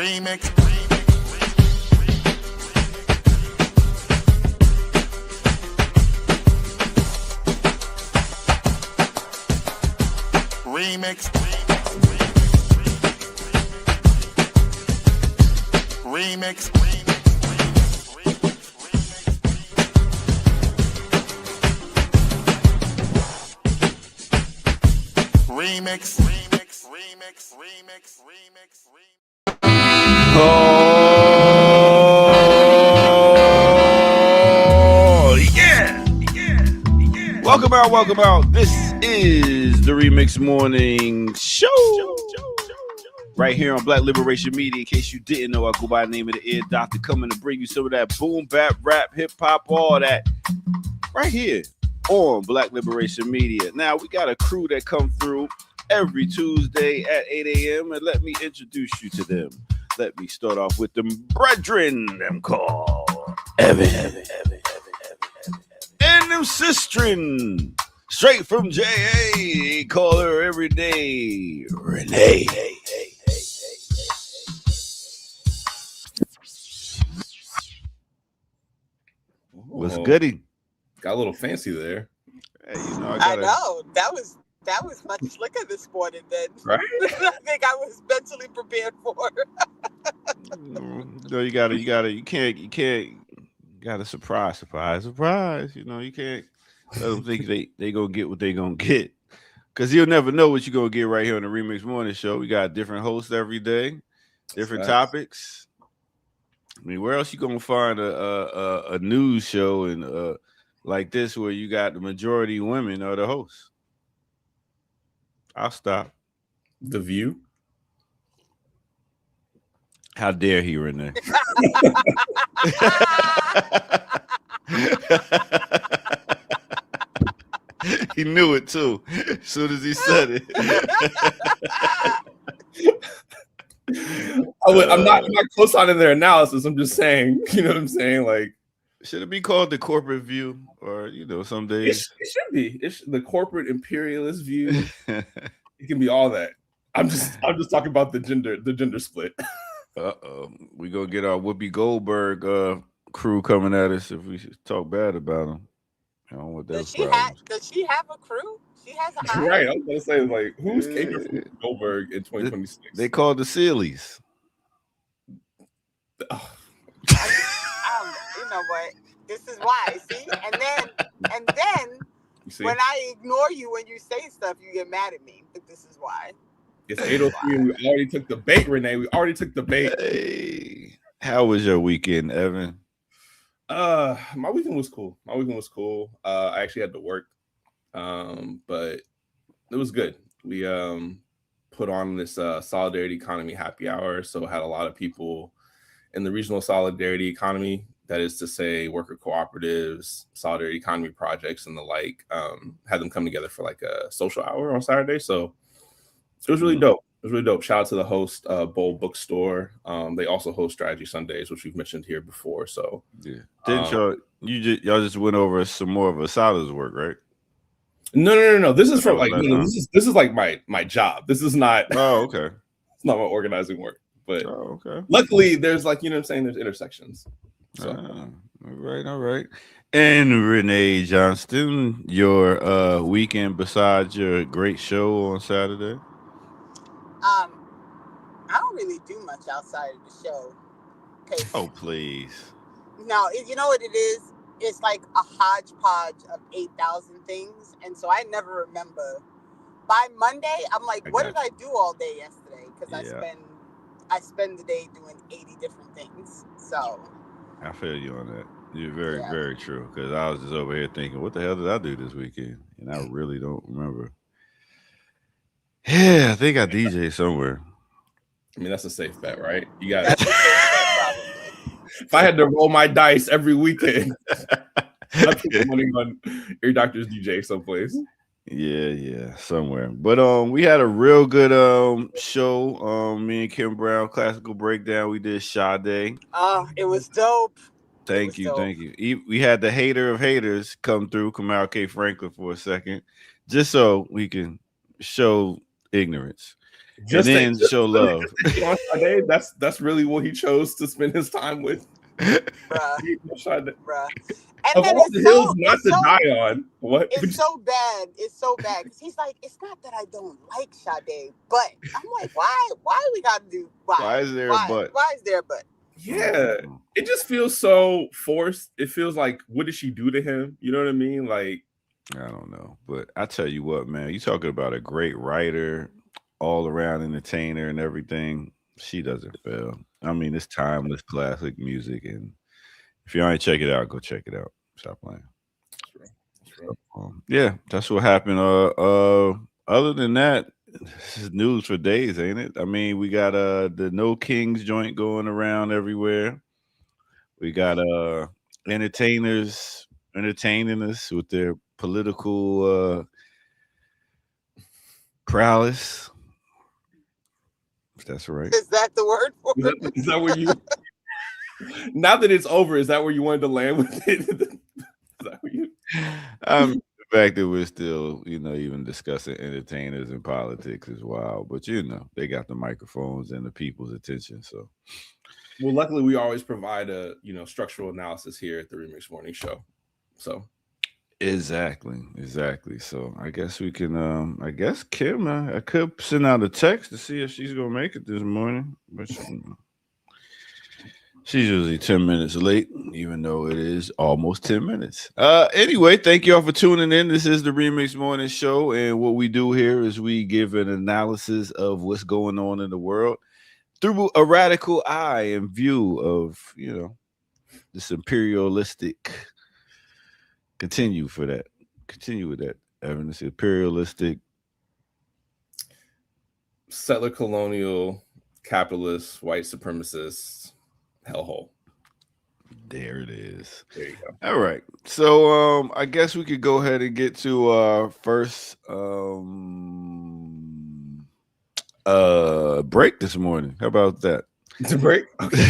Remix. Remix. Remix. Remix. Oh, yeah. Welcome out. This is the Remix Morning Show. Right here on Black Liberation Media. In case you didn't know, I go by the name of the Ear Doctor, coming to bring you some of that boom, bap, rap, hip hop, all that. Right here on Black Liberation Media. Now, we got a crew that come through every Tuesday at 8 a.m. and let me introduce you to them. Let me start off with them brethren, them called Evan. And them sistren, straight from JA, call her every day, Renee. What's goody? Got a little fancy there. Hey, you know, I know that was much slicker this morning than Right? I think I was mentally prepared for. No, you gotta surprise. You know, you can't let them think they gonna get what they gonna get. Cause you'll never know what you're gonna get right here on the Remix Morning Show. We got different hosts every day, different topics. I mean, where else you gonna find a news show and like this where you got the majority women are the hosts? I'll stop. The View. How dare he, Renee? He knew it too. As soon as he said it. I'm not co-signing their analysis. I'm just saying, you know what I'm saying? Like, should it be called the corporate view, or some days it should be. It's the corporate imperialist view. It can be all that. I'm just talking about the gender split. We gonna get our Whoopi Goldberg crew coming at us if we talk bad about them. I don't want that. Does she have a crew? She has a hive? Right. I was gonna say, like, who's caping from Goldberg in 2026? They called the Sealies. Oh. You know what? This is why. See, and then when I ignore you when you say stuff, you get mad at me. But this is why. It's 8:03 and we already took the bait, Renee. We already took the bait. Hey, how was your weekend, Evan? My weekend was cool. I actually had to work, but it was good. We put on this solidarity economy happy hour, so had a lot of people in the regional solidarity economy. That is to say, worker cooperatives, solidarity economy projects, and the like. Had them come together for like a social hour on Saturday. So it was really dope. Shout out to the host, Bowl Bookstore. They also host Strategy Sundays, which we've mentioned here before. So yeah, didn't y'all just went over some more of Asada's work, right? No. This is from this is like my job. This is not. Oh, okay. It's not my organizing work, but okay. Luckily, there's like what I'm saying. There's intersections. So. All right. And Renee Johnston, your weekend besides your great show on Saturday. I don't really do much outside of the show. Oh, please. No, you know what it is? It's like a hodgepodge of 8,000 things. And so I never remember. By Monday, I'm like, what did I do all day yesterday? Because I spend the day doing 80 different things. So I feel you on that. You're very, very true. Because I was just over here thinking, what the hell did I do this weekend? And I really don't remember. Yeah, I think I DJ somewhere. I mean, that's a safe bet, right? You got it. If I had to roll my dice every weekend, I'd put money on Ear Doctor's DJ someplace. Yeah, somewhere. But we had a real good show. Me and Kim Brown, Classical Breakdown. We did Sade. Oh, it was dope. Thank you. We had the hater of haters come through, Kamau K. Franklin, for a second, just so we can show ignorance. Just and then show love. That's really what he chose to spend his time with. Bruh. And then it's hills not to die on. What? It's so bad. It's so bad because he's like, it's not that I don't like Sade, but I'm like, why? Why we gotta do? Why is there a but? Why is there a but? Yeah, it just feels so forced. It feels like, what did she do to him? You know what I mean? Like, I don't know, but I tell you what, man, you talking about a great writer, all around entertainer, and everything. She doesn't fail. I mean, it's timeless, classic music, and if you ain't check it out, go check it out. Stop playing. Yeah, that's what happened. Other than that, this is news for days, ain't it? I mean, we got the No Kings joint going around everywhere. We got entertainers entertaining us with their political prowess. If that's right. Is that the word for it? Is that where you? Now that it's over, is that where you wanted to land with it? Is that where you? The fact that we're still, even discussing entertainers and politics is wild. But they got the microphones and the people's attention. So, well, luckily we always provide a structural analysis here at the Remix Morning Show. So, exactly. So I guess we can. I guess Kim, I could send out a text to see if she's gonna make it this morning, but she's usually 10 minutes late, even though it is almost 10 minutes. Anyway, thank you all for tuning in. This is the Remix Morning Show, and what we do here is we give an analysis of what's going on in the world through a radical eye and view of, this imperialistic. Continue with that, Evan. This imperialistic, settler, colonial, capitalist, white supremacist hellhole. There it is. There you go. All right. So I guess we could go ahead and get to our first break this morning. How about that? It's a break? Okay.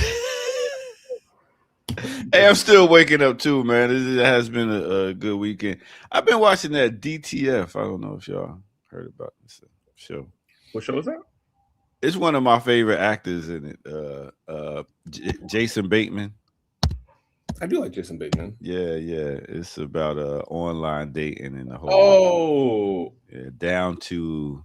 Hey, I'm still waking up too, man. It has been a good weekend. I've been watching that DTF. I don't know if y'all heard about this show. What show is that? It's one of my favorite actors in it. Jason Bateman. I do like Jason Bateman. Yeah. It's about online dating and the whole. Down to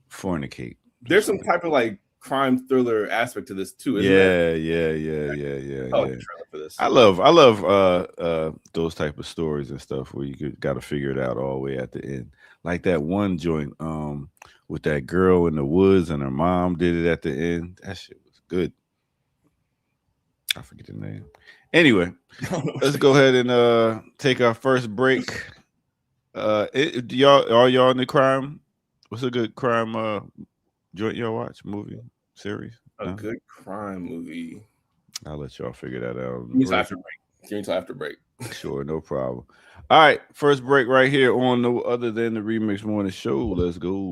fornicate. There's some type of like crime thriller aspect to this too, isn't there? Yeah. Oh, the trailer for this. I love those type of stories and stuff where you got to figure it out all the way at the end. Like that one joint with that girl in the woods and her mom did it at the end. That shit was good. I forget the name. Anyway, let's go ahead and take our first break. Are y'all in the crime? What's a good crime joint y'all watch? Movie? Series? A good crime movie. I'll let y'all figure that out. Give me till after break. Sure, no problem. All right, first break right here on No Other Than the Remix Morning Show. Let's go.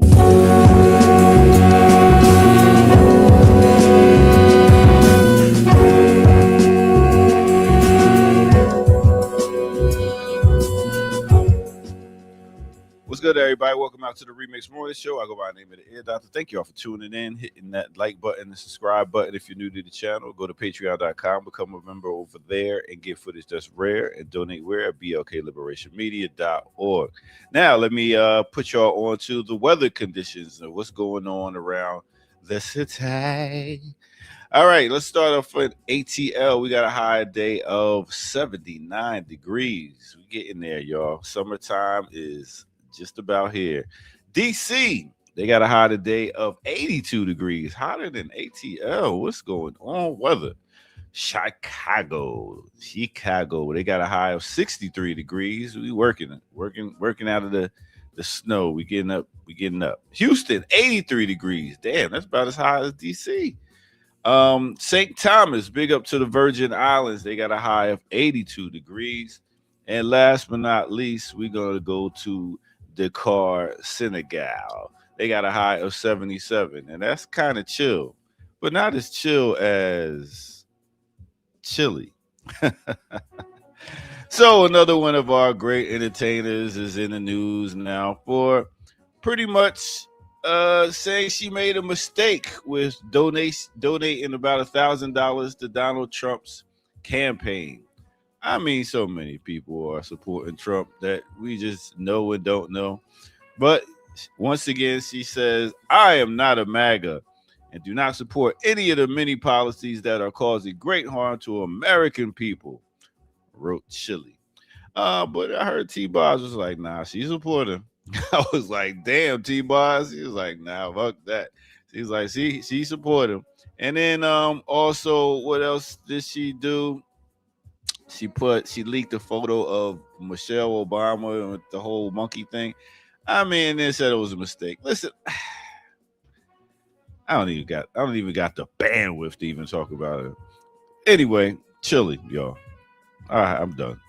What's good, everybody? Welcome out to the Remix Morning Show. I go by the name of the Ear Doctor. Thank you all for tuning in, hitting that like button and subscribe button. If you're new to the channel, go to patreon.com, become a member over there, and get footage that's rare, and donate where at blkliberationmedia.org. Now, let me put y'all on to the weather conditions and what's going on around the city. All right, let's start off with ATL. We got a high day of 79 degrees. We getting there, y'all. Summertime is just about here. DC, they got a high today of 82 degrees, hotter than ATL. What's going on? Weather. Chicago, they got a high of 63 degrees. We working out of the snow. We getting up. Houston, 83 degrees. Damn, that's about as high as DC. St. Thomas, big up to the Virgin Islands. They got a high of 82 degrees. And last but not least, we're going to go to Dakar, Senegal. They got a high of 77, and that's kind of chill, but not as chill as Chile. So another one of our great entertainers is in the news now for pretty much saying she made a mistake with donating about $1,000 to Donald Trump's campaign. I mean, so many people are supporting Trump that we just know and don't know. But once again, she says, I am not a MAGA and do not support any of the many policies that are causing great harm to American people, wrote Chile. But I heard T-Boz was like, nah, she's supporting. I was like, damn, T-Boz. He was like, nah, fuck that. She's like, she support him. And then also, what else did she do? She leaked a photo of Michelle Obama with the whole monkey thing. I mean, they said it was a mistake. Listen, I don't even got the bandwidth to even talk about it. Anyway, Chile, y'all. All right, I'm done.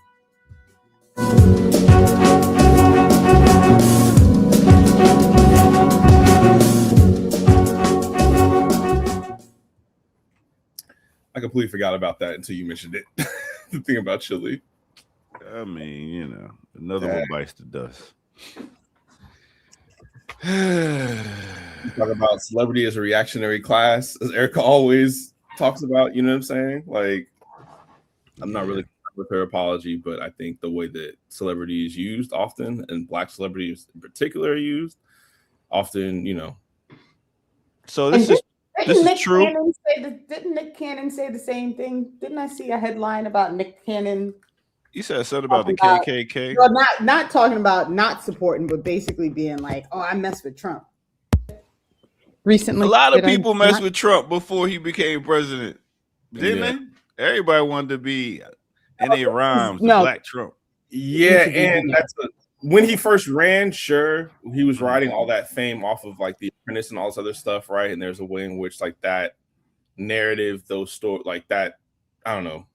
I completely forgot about that until you mentioned it. The thing about Chile. I mean, you know, another one bites the dust. Talk about celebrity as a reactionary class, as Erica always talks about. You know what I'm saying? Like, I'm not really with her apology, but I think the way that celebrity is used often, and Black celebrities in particular are used often, you know. So this is true. Didn't Nick Cannon say the same thing? Didn't I see a headline about Nick Cannon? You said something about the KKK. Well, not talking about not supporting, but basically being like, "Oh, I mess with Trump." Recently, a lot of people messed with Trump before he became president, didn't they? Everybody wanted to be, and they rhymes Black Trump. Yeah, and that's when he first ran. Sure, he was riding all that fame off of like The Apprentice and all this other stuff, right? And there's a way in which like that narrative, those stories, like that, I don't know,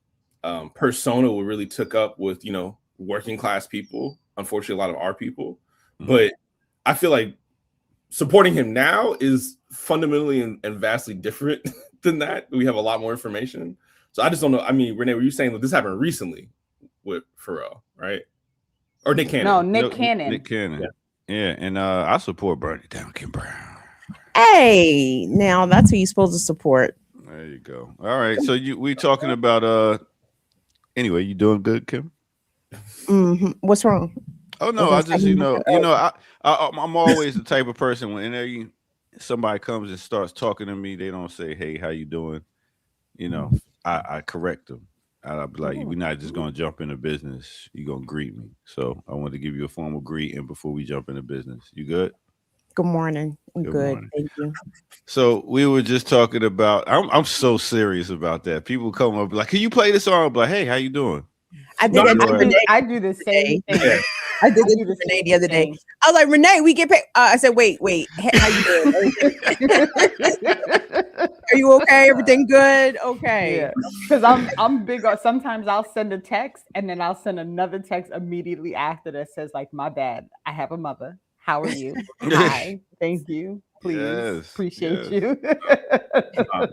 persona we really took up with, you know, working class people. Unfortunately, a lot of our people. But I feel like supporting him now is fundamentally and vastly different than that. We have a lot more information. So I just don't know. I mean, Renee, were you saying that this happened recently with Pharrell, right? Or Nick Cannon? No, Nick Cannon. Nick Cannon. Yeah, and I support Bernie Duncan Brown. Hey, now that's who you're supposed to support. There you go. All right, so we talking about anyway, you doing good, Kim? Mm-hmm. What's wrong? Oh no, I just I'm always the type of person when somebody comes and starts talking to me, they don't say, "Hey, how you doing?" You know, I correct them. I'll be like, we're not just gonna jump into business. You're gonna greet me. So I want to give you a formal greeting before we jump into business. You good? Good morning. I'm good. Morning. Thank you. So we were just talking about. I'm so serious about that. People come up like, "Can you play this song?" I'm like, "Hey, how you doing?" I do the same thing. Yeah. I did this with Renee the other day. I was like, Renee, we get paid. I said, wait, how you doing? Are you okay? Everything good? Okay. Yeah, because I'm big on. Sometimes I'll send a text and then I'll send another text immediately after that says like, "My bad. I have a mother. How are you? Hi. Thank you. Please. Appreciate you."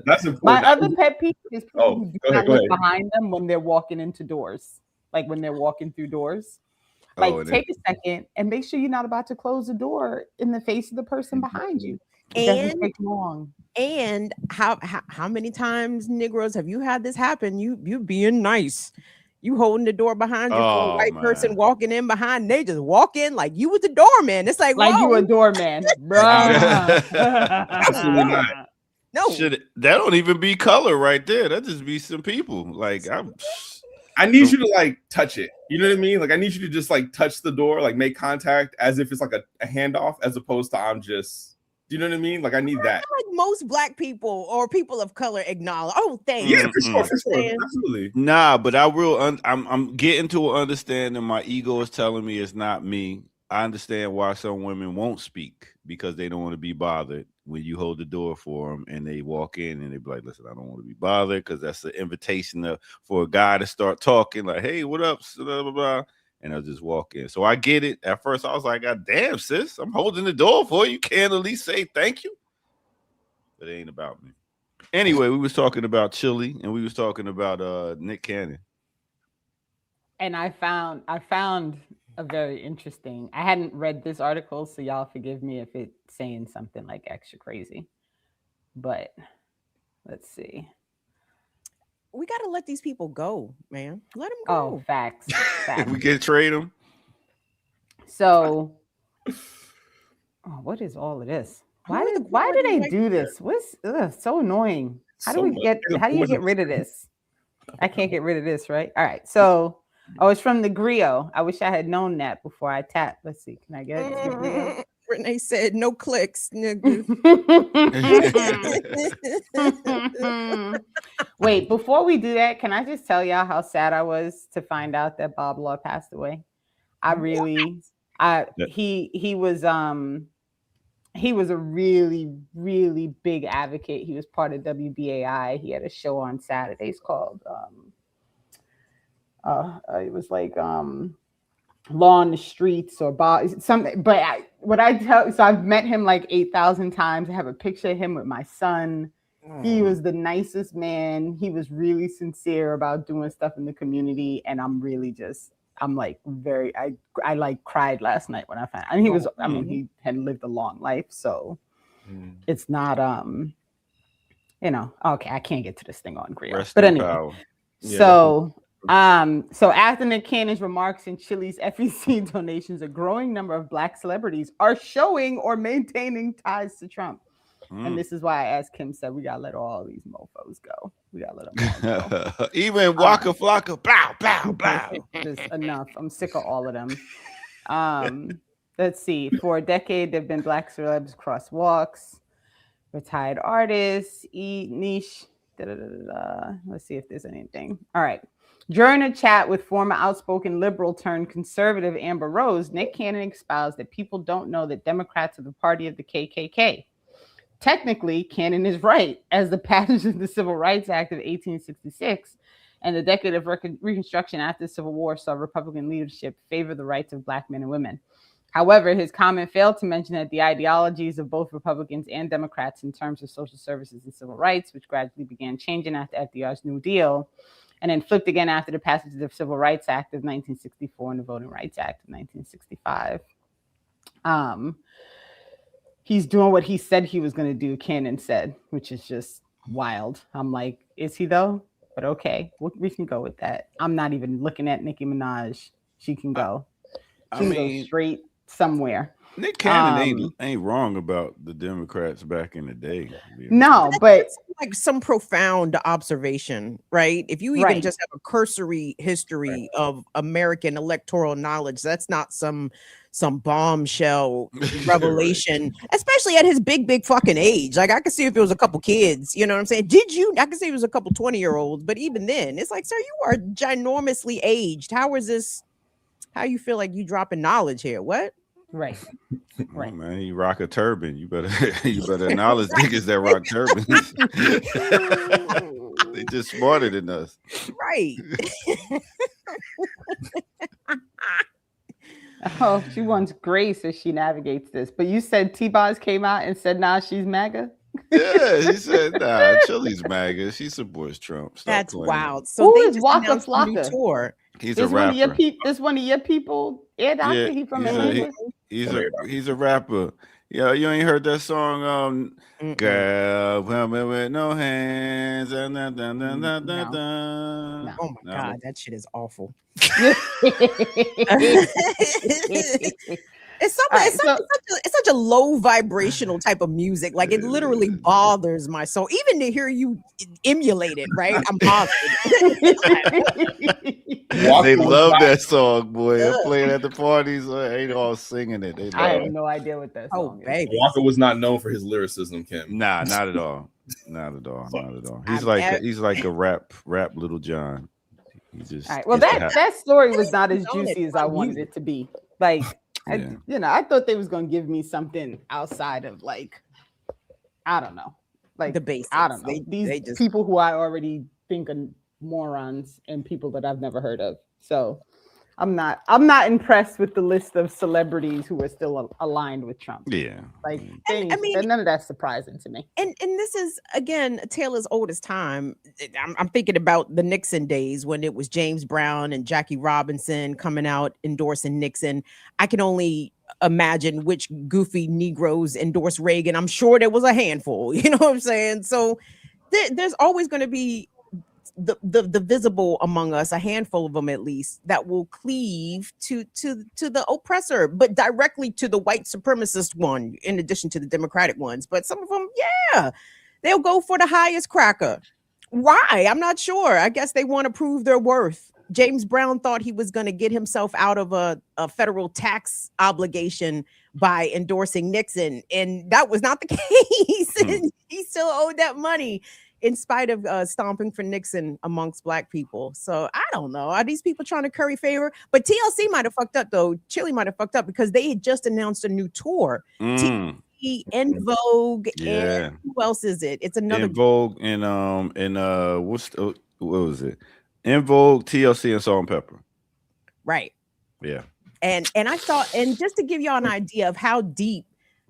That's important. My other pet peeve is people who do not look ahead. behind them when they're walking into doors, like when they're walking through doors. Like, take a second and make sure you're not about to close the door in the face of the person behind you. It doesn't take long. And how many times, Negroes, have you had this happen? You being nice. You holding the door behind you for a white person walking in behind. They just walk in like you was the doorman. It's like you a doorman, bro. Absolutely not. No, that don't even be color right there. That just be some people. Like I need you to like touch it. You know what I mean? Like I need you to just like touch the door, like make contact as if it's like a handoff, as opposed to I'm just. Do you know what I mean? Like I need that. Like most Black people or people of color acknowledge. Oh, thank you. Yeah, for sure. Absolutely. Nah, but I will. I'm getting to an understanding. My ego is telling me it's not me. I understand why some women won't speak because they don't want to be bothered when you hold the door for them and they walk in and they be like, "Listen, I don't want to be bothered," because that's the invitation for a guy to start talking like, "Hey, what up?" Blah, blah, blah. And I'll just walk in. So I get it. At first, I was like, "God damn, sis, I'm holding the door for you. Can't at least say thank you." But it ain't about me. Anyway, we was talking about Chile and we was talking about Nick Cannon. And I found a very interesting. I hadn't read this article, so y'all forgive me if it's saying something like extra crazy. But let's see. We got to let these people go, man. Let them go. Oh, facts. We can trade them. So, what is all of this? Why do they do this? What's so annoying? How do you get rid of this? I can't get rid of this, right? All right. So, it's from the Griot. I wish I had known that before I tapped. Let's see. Can I get it? The Griot? Renee said no clicks. Wait, before we do that, can I just tell y'all how sad I was to find out that Bob Law passed away? He was a really, really big advocate. He was part of WBAI. He had a show on Saturdays called it was like Law on the Streets or something. But I've met him like 8,000 times. I have a picture of him with my son. He was the nicest man. He was really sincere about doing stuff in the community. And I'm like I like cried last night when I found out. And he had lived a long life. So it's not, okay, I can't get to this thing on Griot. But anyway, so after Nick Cannon's remarks in Chile's FEC donations, a growing number of Black celebrities are showing or maintaining ties to Trump. And this is why I asked Kim said we gotta let all these mofos go. We gotta let them all go. Even Waka Flocka, blah, blah, blah. Just enough. I'm sick of all of them. Let's see. For a decade, there have been Black celebs crosswalks, retired artists, eat niche. Let's see if there's anything. All right. During a chat with former outspoken liberal turned conservative Amber Rose, Nick Cannon espoused that people don't know that Democrats are the party of the KKK. Technically, Cannon is right, as the passage of the Civil Rights Act of 1866 and the decade of Reconstruction after the Civil War saw Republican leadership favor the rights of Black men and women. However, his comment failed to mention that the ideologies of both Republicans and Democrats in terms of social services and civil rights, which gradually began changing after FDR's New Deal, and then flipped again after the passage of the Civil Rights Act of 1964 and the Voting Rights Act of 1965. He's doing what he said he was going to do, Cannon said, which is just wild. I'm like, is he though? But okay, we can go with that. I'm not even looking at Nicki Minaj. She can go. She can go straight somewhere. Nick Cannon ain't wrong about the Democrats back in the day. No, but like some profound observation, right? If you even just have a cursory history of American electoral knowledge, that's not some bombshell revelation, especially at his big fucking age. Like I could see if it was a couple kids, you know what I'm saying? I could see it was a couple 20-year-olds, but even then, it's like, sir, you are ginormously aged. How you feel like you dropping knowledge here? What? Right. Oh, man, you rock a turban. You better acknowledge niggas that rock turbans. They just smarter than us. Right. Oh, she wants grace as she navigates this. But you said T-Boz came out and said, nah, she's MAGA? Yeah, he said, nah, Chili's MAGA. She supports Trump. That's wild. So who is Waka Flocka? Tour. He's a rapper. This one of your people? Yeah, he from Atlanta. He's a rapper. Yeah, you ain't heard that song, Girl, women with no hands. No. Oh my God, that shit is awful. It's such a low vibrational type of music. Like it literally bothers my soul. Even to hear you emulate it, right? I'm bothered. They love that song, boy. I'm playing at the parties. Ain't all singing it. I have no idea what that song is. Baby. Walker was not known for his lyricism, Kim. Nah, not at all. Not at all. He's like a rap Little John. He just. All right. Well, that story was not as juicy as I wanted it to be. Like. I thought they was gonna give me something outside of like, I don't know, like the basics. I don't know. These people who I already think are morons and people that I've never heard of. So, I'm not impressed with the list of celebrities who are still aligned with Trump. Yeah. Like And, I mean, none of that's surprising to me. And this is again a tale as old as time. I'm thinking about the Nixon days when it was James Brown and Jackie Robinson coming out endorsing Nixon. I can only imagine which goofy Negroes endorsed Reagan. I'm sure there was a handful. You know what I'm saying? So there's always going to be the visible among us, a handful of them at least, that will cleave to the oppressor, but directly to the white supremacist one, in addition to the Democratic ones. But some of them, yeah, they'll go for the highest cracker. Why? I'm not sure. I guess they want to prove their worth. James Brown thought he was going to get himself out of a federal tax obligation by endorsing Nixon, and that was not the case. And he still owed that money, in spite of stomping for Nixon amongst Black people. So I don't know. Are these people trying to curry favor? But TLC might have fucked up, though. Chili might have fucked up because they had just announced a new tour. TLC, En Vogue, and who else is it? It's another En Vogue and what was it? En Vogue, TLC, and Salt and Pepper. Right. Yeah. And I thought, and just to give y'all an idea of how deep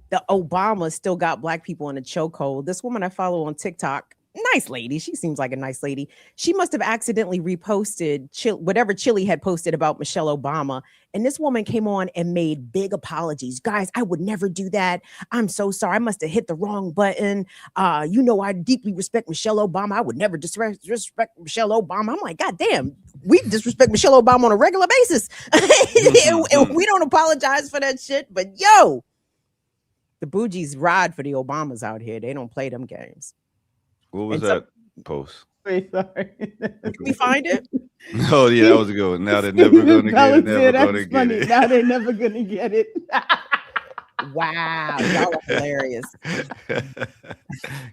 the Obama still got Black people in a chokehold, this woman I follow on TikTok, nice lady. She seems like a nice lady. She must have accidentally reposted whatever Chili had posted about Michelle Obama. And this woman came on and made big apologies. Guys, I would never do that. I'm so sorry. I must have hit the wrong button. You know, I deeply respect Michelle Obama. I would never disrespect Michelle Obama. I'm like, God damn, we disrespect Michelle Obama on a regular basis. And we don't apologize for that shit. But yo, the bougies ride for the Obamas out here. They don't play them games. What was that post? Wait, sorry. Can we find it? Oh yeah, that was a good one. Now they're never gonna get it. Never gonna get it. Now they're never gonna get it. Wow, y'all are hilarious.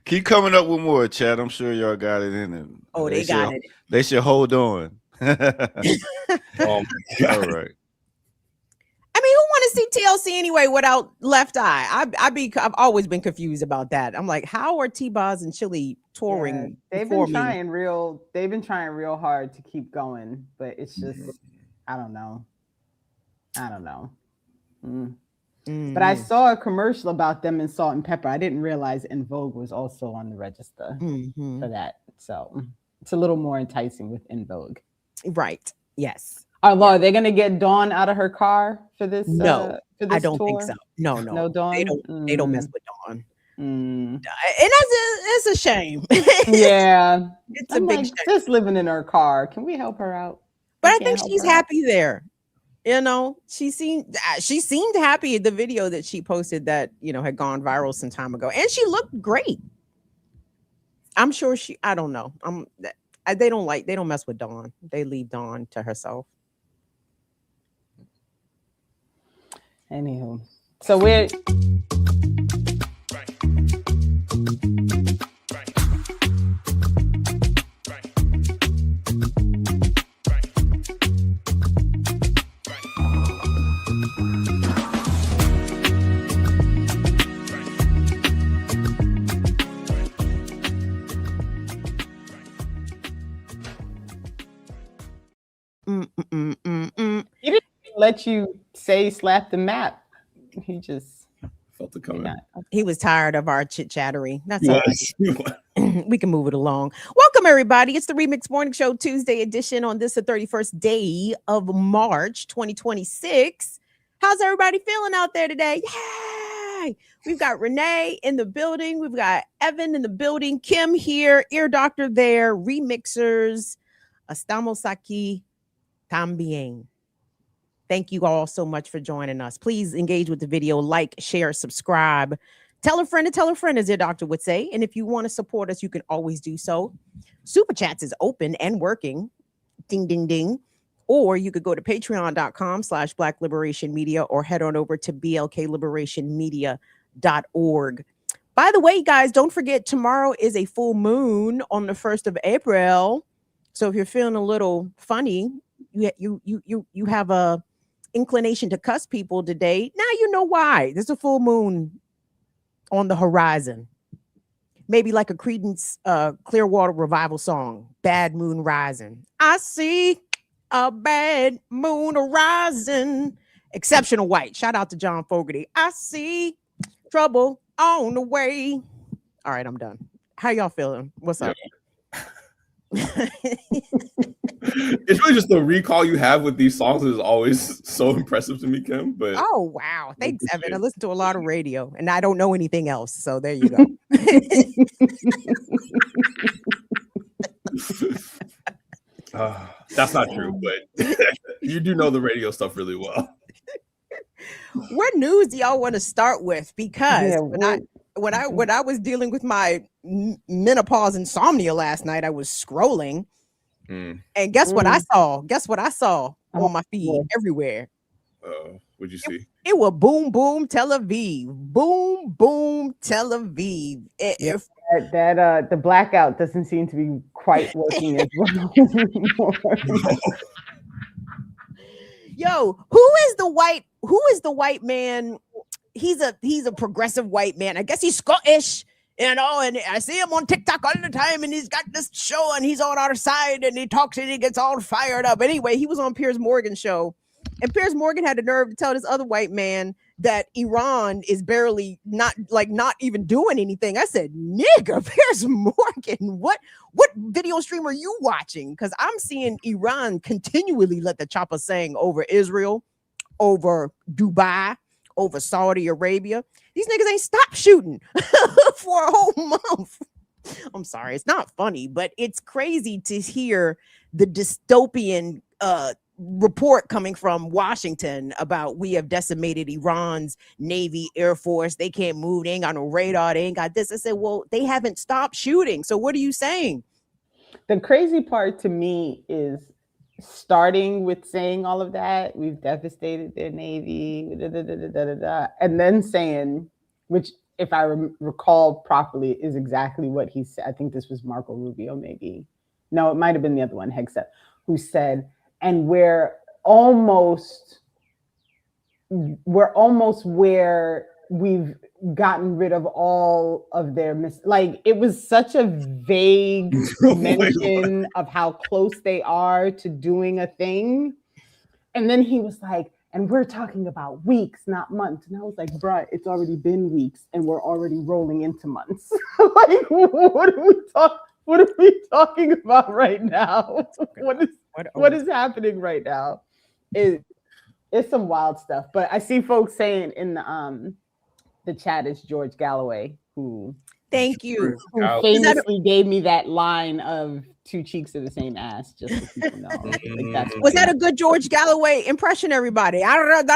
Keep coming up with more, Chad. I'm sure y'all got it in it. Oh, they got it. They should hold on. Oh my God. All right. I mean, who want to see TLC anyway without Left Eye? I've always been confused about that. I'm like, how are T-Boz and Chili touring? Yeah, they've been trying real hard to keep going, but it's just, I don't know. But I saw a commercial about them in Salt and Pepper. I didn't realize En Vogue was also on the register for that. So it's a little more enticing with En Vogue. Right. Yes. Although, are they going to get Dawn out of her car for this? No, for this I don't tour? think so. No, Dawn. They don't mess with Dawn. And it's a shame. Yeah, it's a big shame. Just living in her car. Can we help her out? But I think she's happy there. You know, she seemed happy at the video that she posted that, you know, had gone viral some time ago, and she looked great. I'm sure I don't know. They don't mess with Dawn. They leave Dawn to herself. Anywho, so we're He didn't let you say slap the map. He just felt it coming. He was tired of our chit-chattery. That's all right. We can move it along. Welcome, everybody. It's the Remix Morning Show Tuesday edition on this, the 31st day of March, 2026. How's everybody feeling out there today? Yay! We've got Renee in the building. We've got Evan in the building. Kim here. Ear Doctor there. Remixers. Estamos aquí también. Thank you all so much for joining us. Please engage with the video, like, share, subscribe. Tell a friend to tell a friend, as Ear Doctor would say. And if you want to support us, you can always do so. Super Chats is open and working. Ding, ding, ding. Or you could go to patreon.com/Black Liberation Media or head on over to blkliberationmedia.org. By the way, guys, don't forget tomorrow is a full moon on the 1st of April. So if you're feeling a little funny, you have a inclination to cuss people today. Now you know why. There's a full moon on the horizon. Maybe like a Creedence Clearwater Revival song, Bad Moon Rising. I see A bad moon arising. Exceptional White. Shout out to John Fogerty. I see trouble on the way. All right, I'm done. How y'all feeling? What's up? It's really just the recall you have with these songs is always so impressive to me, Kim. But oh wow, thanks, Evan. I listen to a lot of radio, and I don't know anything else. So there you go. That's not true, but you do know the radio stuff really well. What news do y'all want to start with? Because when I was dealing with my menopause insomnia last night, I was scrolling, and guess what I saw? Guess what I saw on my feed everywhere? What'd you see? It was boom boom Tel Aviv, boom boom Tel Aviv. That the blackout doesn't seem to be quite working as well anymore. Yo, who is the white man? He's a progressive white man. I guess he's Scottish, and I see him on TikTok all the time, and he's got this show, and he's on our side, and he talks and he gets all fired up. Anyway, he was on Piers Morgan's show, and Piers Morgan had the nerve to tell this other white man that Iran is barely not even doing anything. I said, nigga, Piers Morgan, what video stream are you watching? Because I'm seeing Iran continually let the chopper sing over Israel, over Dubai, over Saudi Arabia. These niggas ain't stopped shooting for a whole month. I'm sorry, it's not funny, but it's crazy to hear the dystopian report coming from Washington about we have decimated Iran's Navy, Air Force. They can't move. They ain't got no radar. They ain't got this. I said, well, they haven't stopped shooting. So what are you saying? The crazy part to me is starting with saying all of that, we've devastated their Navy, and then saying, which if I recall properly, is exactly what he said. I think this was Marco Rubio, maybe. No, it might have been the other one, Hegseth, who said, and we're almost where we've gotten rid of all of their like it was such a vague mention of how close they are to doing a thing. And then he was like, and we're talking about weeks, not months. And I was like, bruh, it's already been weeks and we're already rolling into months. Like, what are we talking about right now? What is happening right now? It's some wild stuff. But I see folks saying in the chat is George Galloway, who famously gave me that line of two cheeks of the same ass, just so people know. Was that a good George Galloway impression, everybody? I'm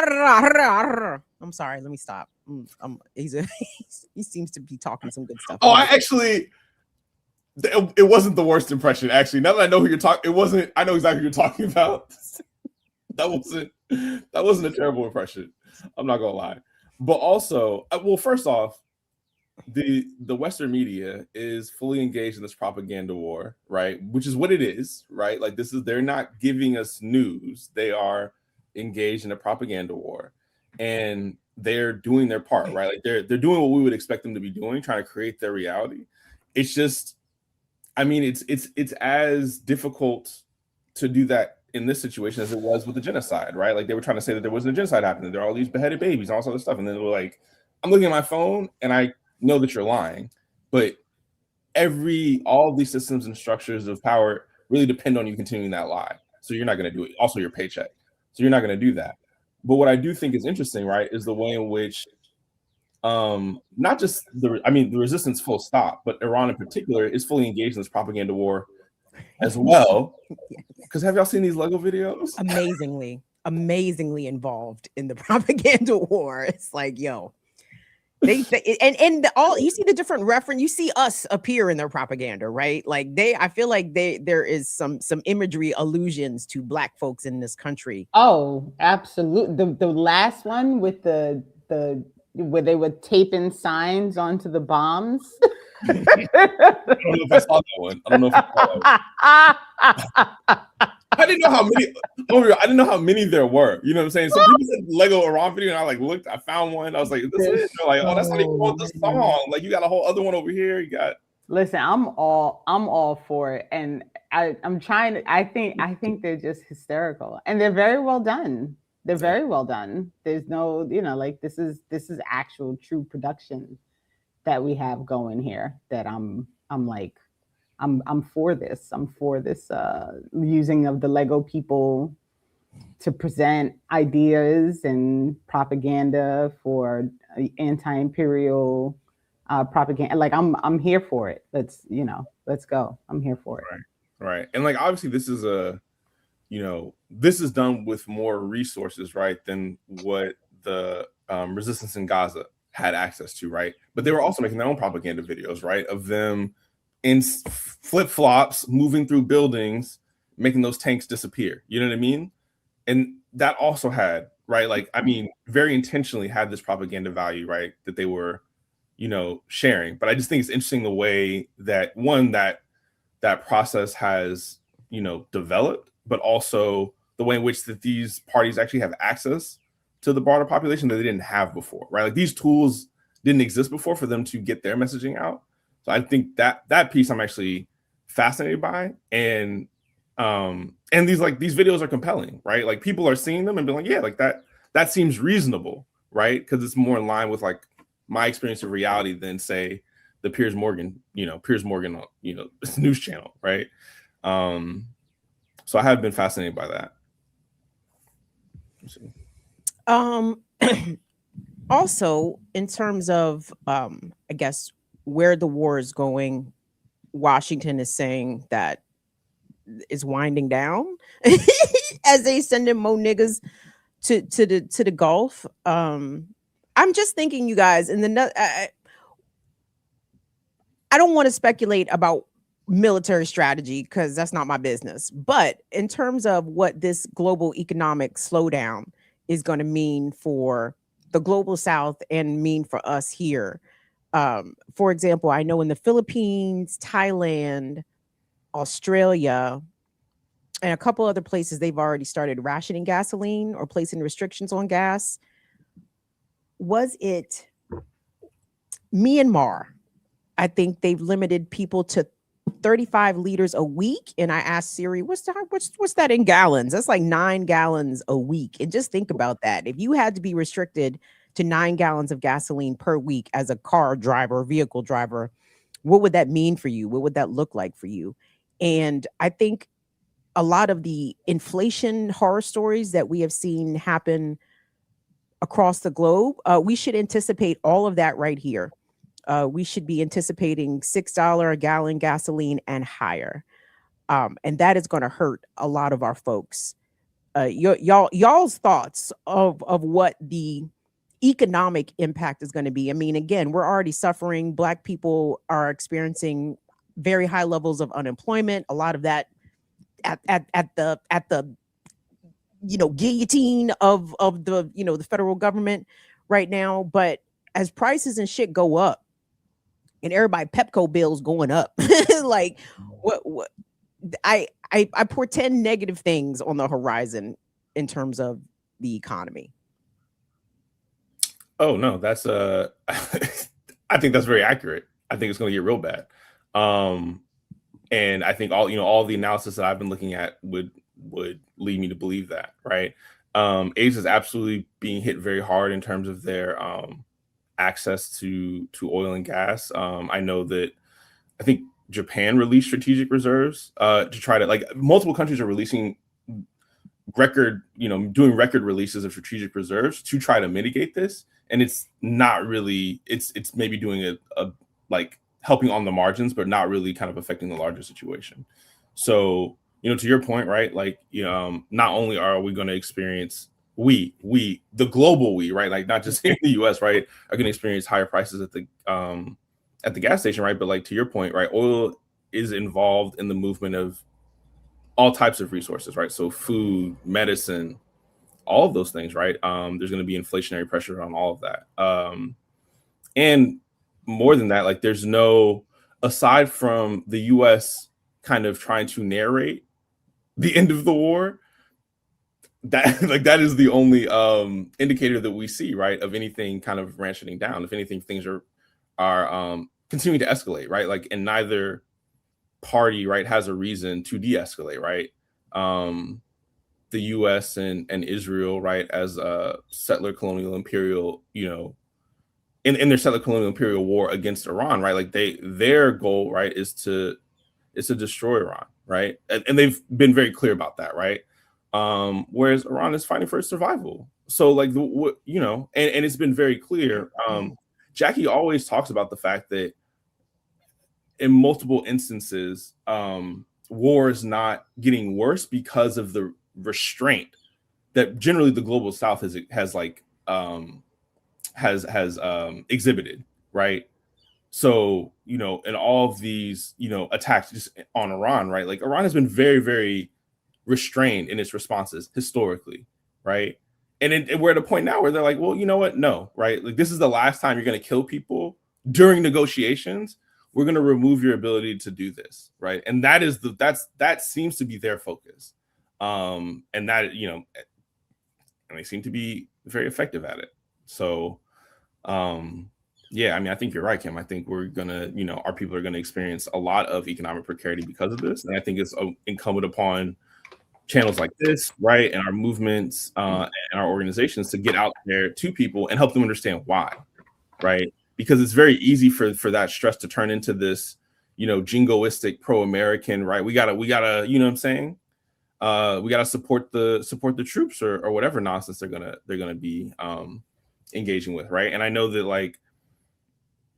sorry, let me stop. He seems to be talking some good stuff. Oh, it wasn't the worst impression, actually. Now that I know who you're talking, I know exactly who you're talking about. That wasn't a terrible impression. I'm not gonna lie. But also, well, first off, the Western media is fully engaged in this propaganda war, right? Which is what it is, right? Like they're not giving us news. They are engaged in a propaganda war, and they're doing their part, right? Like they're doing what we would expect them to be doing, trying to create their reality. It's just, I mean, it's as difficult to do that in this situation as it was with the genocide, right? Like they were trying to say that there wasn't a genocide happening. There are all these beheaded babies and all this other stuff. And then they were like, I'm looking at my phone and I know that you're lying, but all of these systems and structures of power really depend on you continuing that lie. So you're not going to do it. Also your paycheck. So you're not going to do that. But what I do think is interesting, right, is the way in which not just the resistance full stop, but Iran in particular is fully engaged in this propaganda war as well. Because have y'all seen these Lego videos? Amazingly involved in the propaganda war. It's like, yo, you see the different reference. You see us appear in their propaganda, right? Like I feel like there is some imagery allusions to Black folks in this country. Oh, absolutely. The last one with the where they were taping signs onto the bombs. I don't know if I saw that one. I didn't know how many. I didn't know how many there were. You know what I'm saying? So people said Lego Iran video, and I looked. I found one. I was like, "This is like, oh, that's not even on this song. Like, you got a whole other one over here. You got Listen, I'm all for it, and I'm trying to. I think they're just hysterical, and they're very well done. They're very well done. There's no, like this is actual true production that we have going here. That I'm for this. I'm for this using of the Lego people to present ideas and propaganda for anti-imperial propaganda. Like I'm here for it. Let's go. I'm here for it. Right. And like obviously this is this is done with more resources, right, than what the resistance in Gaza had access to, right? But they were also making their own propaganda videos, right, of them in flip-flops moving through buildings, making those tanks disappear. You know what I mean? And that also had, right, like, I mean, very intentionally had this propaganda value, right, that they were, sharing. But I just think it's interesting the way that, one, that process has, developed, but also the way in which that these parties actually have access to the broader population that they didn't have before, right? Like these tools didn't exist before for them to get their messaging out. So I think that piece I'm actually fascinated by. And these videos are compelling, right? Like people are seeing them and being like, yeah, like that seems reasonable, right? Because it's more in line with like my experience of reality than say the Piers Morgan news channel, right? So I have been fascinated by that. Also, in terms of I guess where the war is going, Washington is saying that is winding down as they send in more niggas to the Gulf. I'm just thinking, you guys, I don't want to speculate about military strategy because that's not my business. But in terms of what this global economic slowdown is going to mean for the global South and mean for us here. For example, I know in the Philippines, Thailand, Australia, and a couple other places, they've already started rationing gasoline or placing restrictions on gas. Was it Myanmar? I think they've limited people to 35 liters a week. And I asked Siri, what's that in gallons? That's like 9 gallons a week. And just think about that. If you had to be restricted to 9 gallons of gasoline per week as a car driver, vehicle driver, what would that mean for you? What would that look like for you? And I think a lot of the inflation horror stories that we have seen happen across the globe, we should anticipate all of that right here. We should be anticipating $6 a gallon gasoline and higher. And that is going to hurt a lot of our folks. Y'all's thoughts of what the economic impact is going to be. I mean, again, we're already suffering. Black people are experiencing very high levels of unemployment. A lot of that at the guillotine of the the federal government right now. But as prices and shit go up, and everybody Pepco bills going up, like what I portend negative things on the horizon in terms of the economy. Oh no, that's I think that's very accurate. I think it's going to get real bad. And I think all the analysis that I've been looking at would lead me to believe that, right? Asia is absolutely being hit very hard in terms of their access to oil and gas. I know that I think Japan released strategic reserves to try to, like, multiple countries are releasing doing record releases of strategic reserves to try to mitigate this. And it's not really, it's maybe doing a like helping on the margins, but not really kind of affecting the larger situation. So, to your point, right? Like, not only are we going to experience the global right? Like not just here in the US, right? Are going to experience higher prices at the gas station, right? But like to your point, right? Oil is involved in the movement of all types of resources, right? So food, medicine, all of those things, right? There's going to be inflationary pressure on all of that. And more than that, like there's no, aside from the US kind of trying to narrate the end of the war, that is the only indicator that we see, right, of anything kind of rationing down. If anything, things are continuing to escalate, right? Like, and neither party, right, has a reason to de-escalate, right? The U.S. and Israel, right, as a settler colonial imperial, in their settler colonial imperial war against Iran, right? Like their goal, right, is to destroy Iran, right? And they've been very clear about that, right? Whereas Iran is fighting for its survival. So like and it's been very clear. Jackie always talks about the fact that in multiple instances, war is not getting worse because of the restraint that generally the global South has exhibited, right? So, in all of these, attacks just on Iran, right? Like Iran has been very, very restrained in its responses historically, right? And we're at a point now where they're like, well, you know what? No, right? Like this is the last time you're going to kill people during negotiations. We're going to remove your ability to do this, right? And that seems to be their focus, and that and they seem to be very effective at it. So, yeah, I mean, I think you're right, Kim. I think we're gonna, our people are gonna experience a lot of economic precarity because of this, and I think it's incumbent upon channels like this, right, and our movements and our organizations to get out there to people and help them understand why, right? Because it's very easy for that stress to turn into this, jingoistic pro-American, right? We gotta, you know what I'm saying? We gotta support the troops or whatever nonsense they're gonna be engaging with, right? And I know that like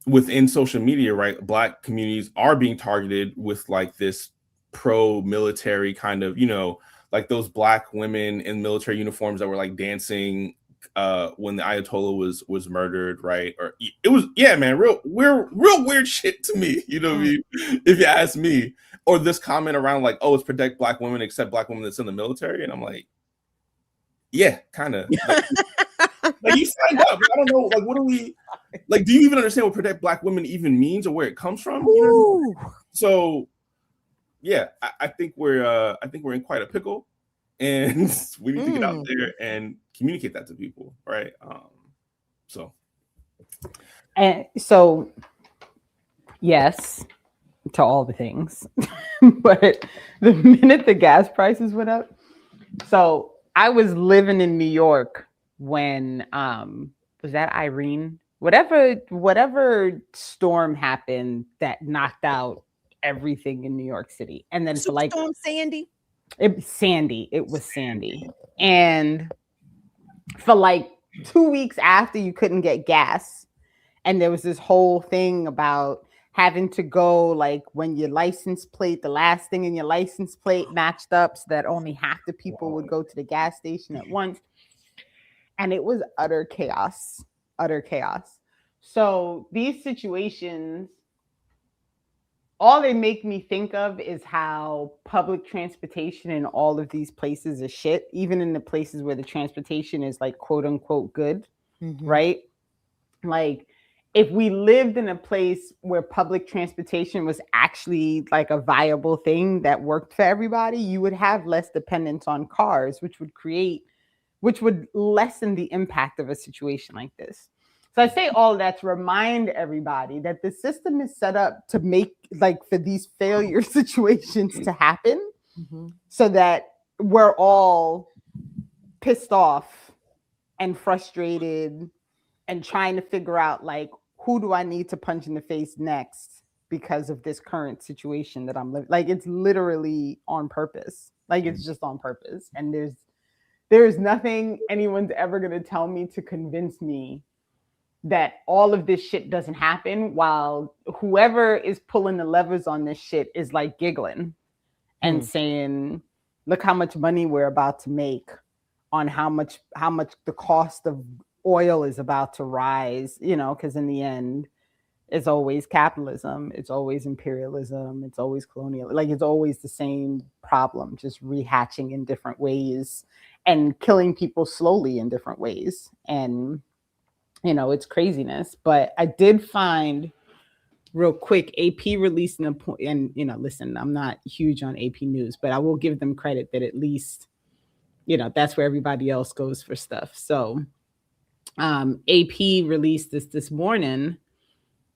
within social media, right, Black communities are being targeted with like this pro-military kind of, like those Black women in military uniforms that were like dancing when the Ayatollah was murdered, right? Or it was, yeah, man, real weird shit to me, you know what I mean? If you ask me. Or this comment around like, oh, it's protect Black women except Black women that's in the military, and I'm like, yeah, kind of. Like you signed up. I don't know. Like, what do we like? Do you even understand what protect Black women even means or where it comes from? So, yeah, I think we're in quite a pickle, and we need to get out there and communicate that to people, right? And so, yes, to all the things, but the minute the gas prices went up, so I was living in New York when was that Irene? Whatever storm happened that knocked out everything in New York City. And then for like Storm Sandy. It was Sandy. And for like 2 weeks after, you couldn't get gas. And there was this whole thing about having to go like when your license plate, the last thing in your license plate matched up so that only half the people would go to the gas station at once. And it was utter chaos. So these situations, all they make me think of is how public transportation in all of these places is shit, even in the places where the transportation is like quote unquote good, right? Like if we lived in a place where public transportation was actually like a viable thing that worked for everybody, you would have less dependence on cars, which would lessen the impact of a situation like this. So I say all that to remind everybody that the system is set up to make like for these failure situations to happen so that we're all pissed off and frustrated and trying to figure out like, who do I need to punch in the face next because of this current situation that I'm living? Like it's literally on purpose. Like it's just on purpose. And there's nothing anyone's ever going to tell me to convince me that all of this shit doesn't happen while whoever is pulling the levers on this shit is like giggling and saying, look how much money we're about to make on how much the cost of oil is about to rise, because in the end, it's always capitalism, it's always imperialism, it's always colonial, like it's always the same problem, just rehatching in different ways and killing people slowly in different ways. And it's craziness. But I did find real quick, AP releasing a point, and listen, I'm not huge on AP News, but I will give them credit that at least, that's where everybody else goes for stuff. So AP released this morning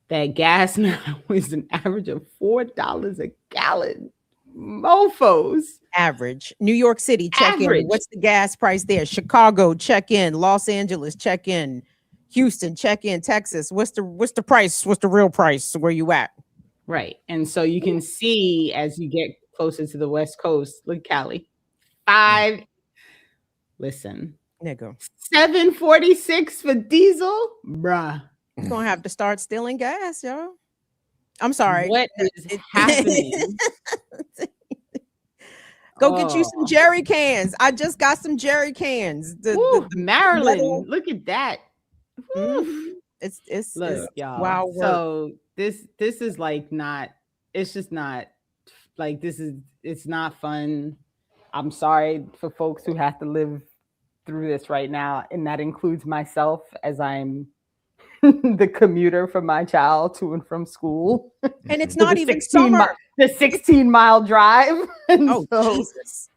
that gas now is an average of $4 a gallon. Mofos. Average. New York City, check in. What's the gas price there? Chicago, check in. Los Angeles, check in. Houston, check in. Texas, what's the price? What's the real price? Where you at? Right. And so you can see as you get closer to the West Coast, look, Cali, 5. Listen, nigga, $7.46 for diesel, bruh. You're gonna have to start stealing gas, yo. I'm sorry. What is happening? Go get you some jerry cans. I just got some jerry cans. The Maryland, look at that. Mm-hmm. It's look, y'all. Wow. So this is like not. It's just not like this is. It's not fun. I'm sorry for folks who have to live through this right now, and that includes myself as I'm the commuter for my child to and from school. And it's not even summer. The 16-mile drive. Oh, so Jesus.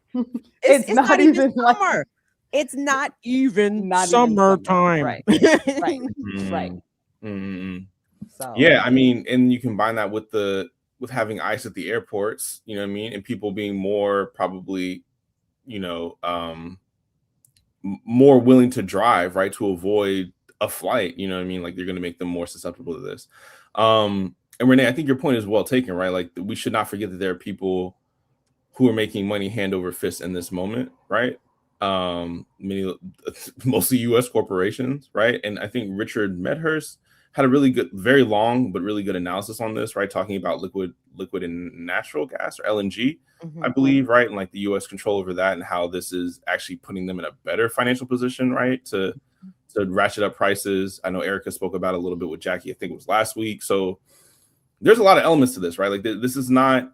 It's not even summer. Like, it's not even summertime. Right. Right. Mm-hmm. So yeah, I mean, and you combine that with having ICE at the airports, you know what I mean, and people being more probably, you know, more willing to drive, right, to avoid a flight, you know what I mean? Like they're going to make them more susceptible to this. And Renee, I think your point is well taken, right? Like we should not forget that there are people who are making money hand over fist in this moment, right? Mostly U.S. corporations, right? And I think Richard Medhurst had a really good, very long but really good analysis on this, right? Talking about liquid and natural gas, or LNG, I believe, right? And like the U.S. control over that, and how this is actually putting them in a better financial position, right? To ratchet up prices. I know Erica spoke about it a little bit with Jackie, I think it was last week. So there's a lot of elements to this, right? Like this is not,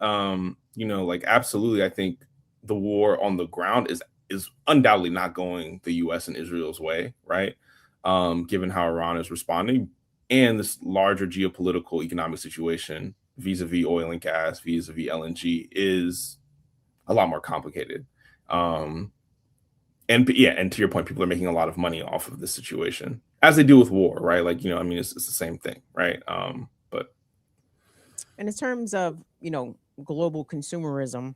you know, like absolutely, I think the war on the ground is undoubtedly not going the U.S. and Israel's way, right? Given how Iran is responding and this larger geopolitical economic situation vis-a-vis oil and gas, vis-a-vis LNG is a lot more complicated. And to your point, people are making a lot of money off of this situation, as they do with war, right? Like, you know, I mean, it's the same thing, right? But in terms of, you know, global consumerism,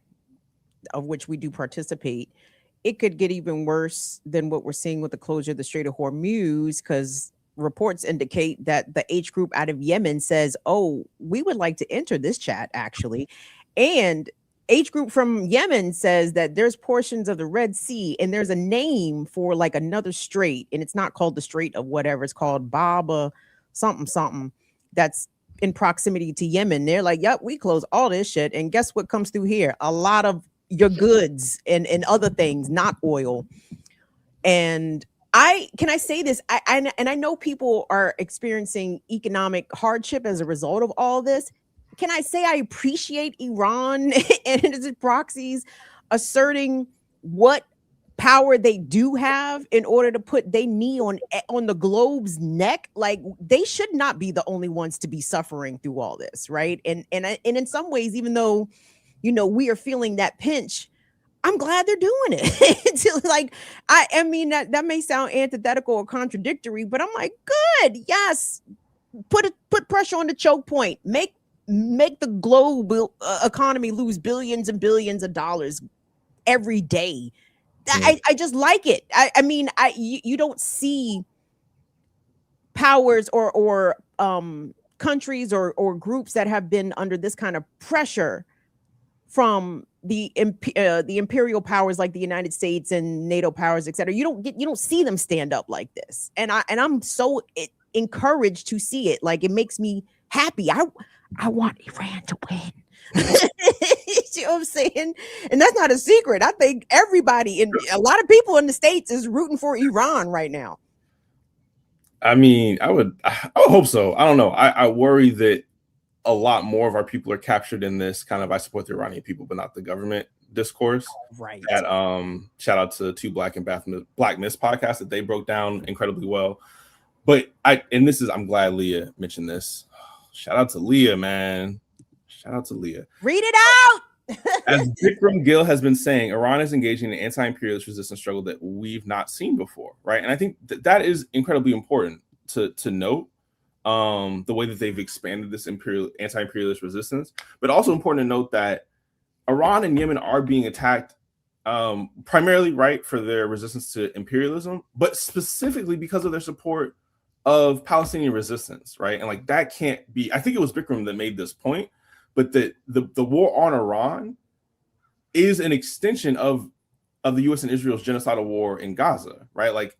of which we do participate, it could get even worse than what we're seeing with the closure of the Strait of Hormuz, because reports indicate that the H group out of Yemen says, oh, we would like to enter this chat, actually. And H group from Yemen says that there's portions of the Red Sea and there's a name for like another strait, and it's not called the Strait of whatever, it's called Baba something that's in proximity to Yemen. They're like, yep, we close all this shit, and guess what comes through here? A lot of your goods and other things, not oil. And can I say this? I know people are experiencing economic hardship as a result of all this. Can I say I appreciate Iran and its proxies asserting what power they do have in order to put their knee on the globe's neck? Like, they should not be the only ones to be suffering through all this, right? And in some ways, even though, you know, we are feeling that pinch, I'm glad they're doing it. Like, I mean, that may sound antithetical or contradictory, but I'm like, good, yes, put pressure on the choke point, make the global economy lose billions and billions of dollars every day. I just like it. I mean, you don't see powers or countries or groups that have been under this kind of pressure from the imperial powers like the United States and NATO powers, etc. You don't see them stand up like this, and I'm so encouraged to see it. Like, it makes me happy. I want Iran to win. You know what I'm saying? And that's not a secret. I think everybody, and a lot of people in the States, is rooting for Iran right now. I mean, I would hope so. I don't know. I worry that a lot more of our people are captured in this kind of, I support the Iranian people, but not the government discourse. Right. That shout out to Two Black and Black Miss podcast that they broke down incredibly well. But I'm glad Leah mentioned this. Shout out to Leah, man. Shout out to Leah. Read it out. As Vikram Gill has been saying, Iran is engaging in an anti-imperialist resistance struggle that we've not seen before, right? And I think that is incredibly important to note. the way that they've expanded this anti-imperialist resistance. But also important to note that Iran and Yemen are being attacked primarily, right, for their resistance to imperialism, but specifically because of their support of Palestinian resistance, right? And like that can't be, I think it was Bikram that made this point, but the war on Iran is an extension of the US and Israel's genocidal war in Gaza, right? Like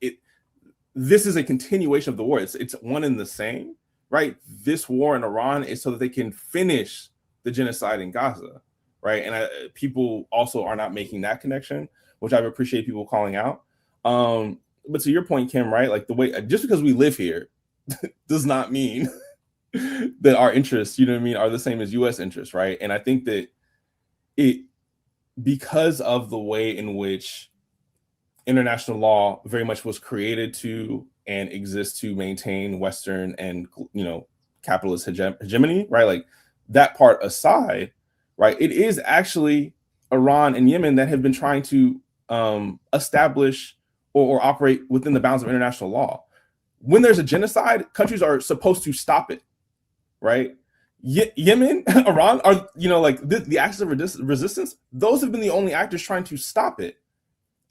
this is a continuation of the war. It's one and the same, right? This war in Iran is so that they can finish the genocide in Gaza, right? And people also are not making that connection, which I appreciate people calling out. But to your point, Kim, right? Like the way, just because we live here does not mean that our interests, you know what I mean, are the same as US interests, right? And I think that because of the way in which international law very much was created to and exists to maintain Western and, you know, capitalist hegemony, right? Like that part aside, right? It is actually Iran and Yemen that have been trying to establish or operate within the bounds of international law. When there's a genocide, countries are supposed to stop it, right? Yemen, Iran are, you know, like the acts of resistance, those have been the only actors trying to stop it.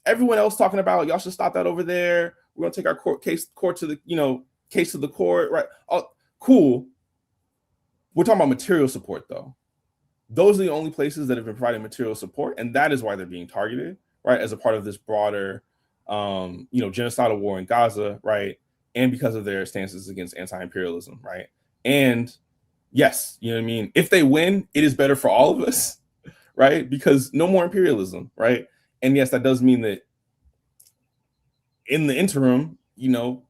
Everyone else talking about y'all should stop that over there. We're gonna take our case to the court, right? Oh, cool. We're talking about material support though. Those are the only places that have been providing material support, and that is why they're being targeted, right? As a part of this broader, genocidal war in Gaza, right? And because of their stances against anti-imperialism, right? And yes, you know what I mean? If they win, it is better for all of us, right? Because no more imperialism, right? And yes, that does mean that in the interim, you know,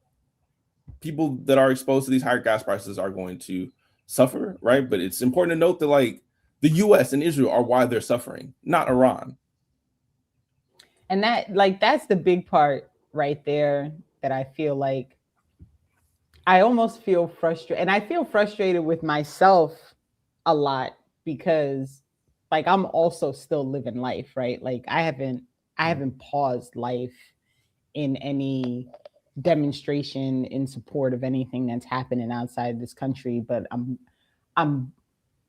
people that are exposed to these higher gas prices are going to suffer, right? But it's important to note that like the US and Israel are why they're suffering, not Iran. And that's the big part right there that I feel like I almost feel frustrated. And I feel frustrated with myself a lot because like I'm also still living life, right? Like I haven't paused life in any demonstration in support of anything that's happening outside this country, but I'm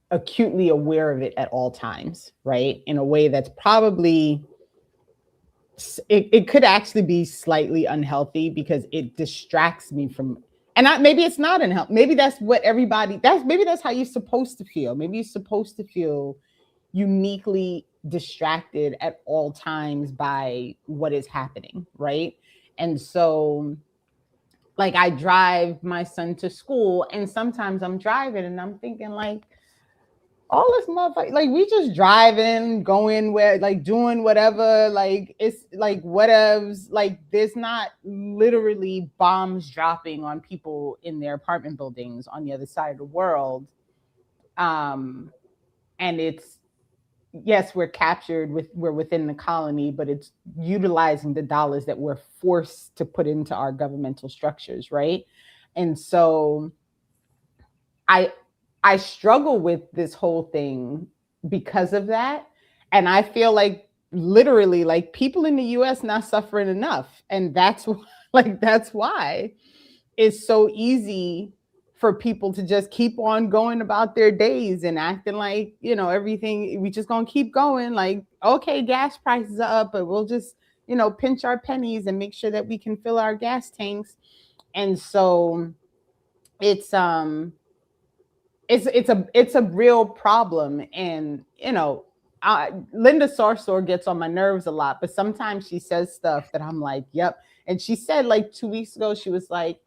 acutely aware of it at all times, right? In a way that's probably it could actually be slightly unhealthy because it distracts me from, and maybe it's not unhealthy. Maybe that's what maybe that's how you're supposed to feel. Maybe you're supposed to feel uniquely distracted at all times by what is happening, right? And so like I drive my son to school and sometimes I'm driving and I'm thinking like, all this motherfucker, like we just driving, going where, like doing whatever, like it's like whatevs, like there's not literally bombs dropping on people in their apartment buildings on the other side of the world. And it's, yes, we're within the colony, but it's utilizing the dollars that we're forced to put into our governmental structures, right? And so I struggle with this whole thing because of that. And I feel like literally like people in the US not suffering enough. And that's why it's so easy for people to just keep on going about their days and acting like, you know, everything, we just gonna keep going. Like, okay, gas prices are up, but we'll just, you know, pinch our pennies and make sure that we can fill our gas tanks. And so it's a real problem. And, you know, Linda Sarsour gets on my nerves a lot, but sometimes she says stuff that I'm like, yep. And she said like 2 weeks ago, she was like,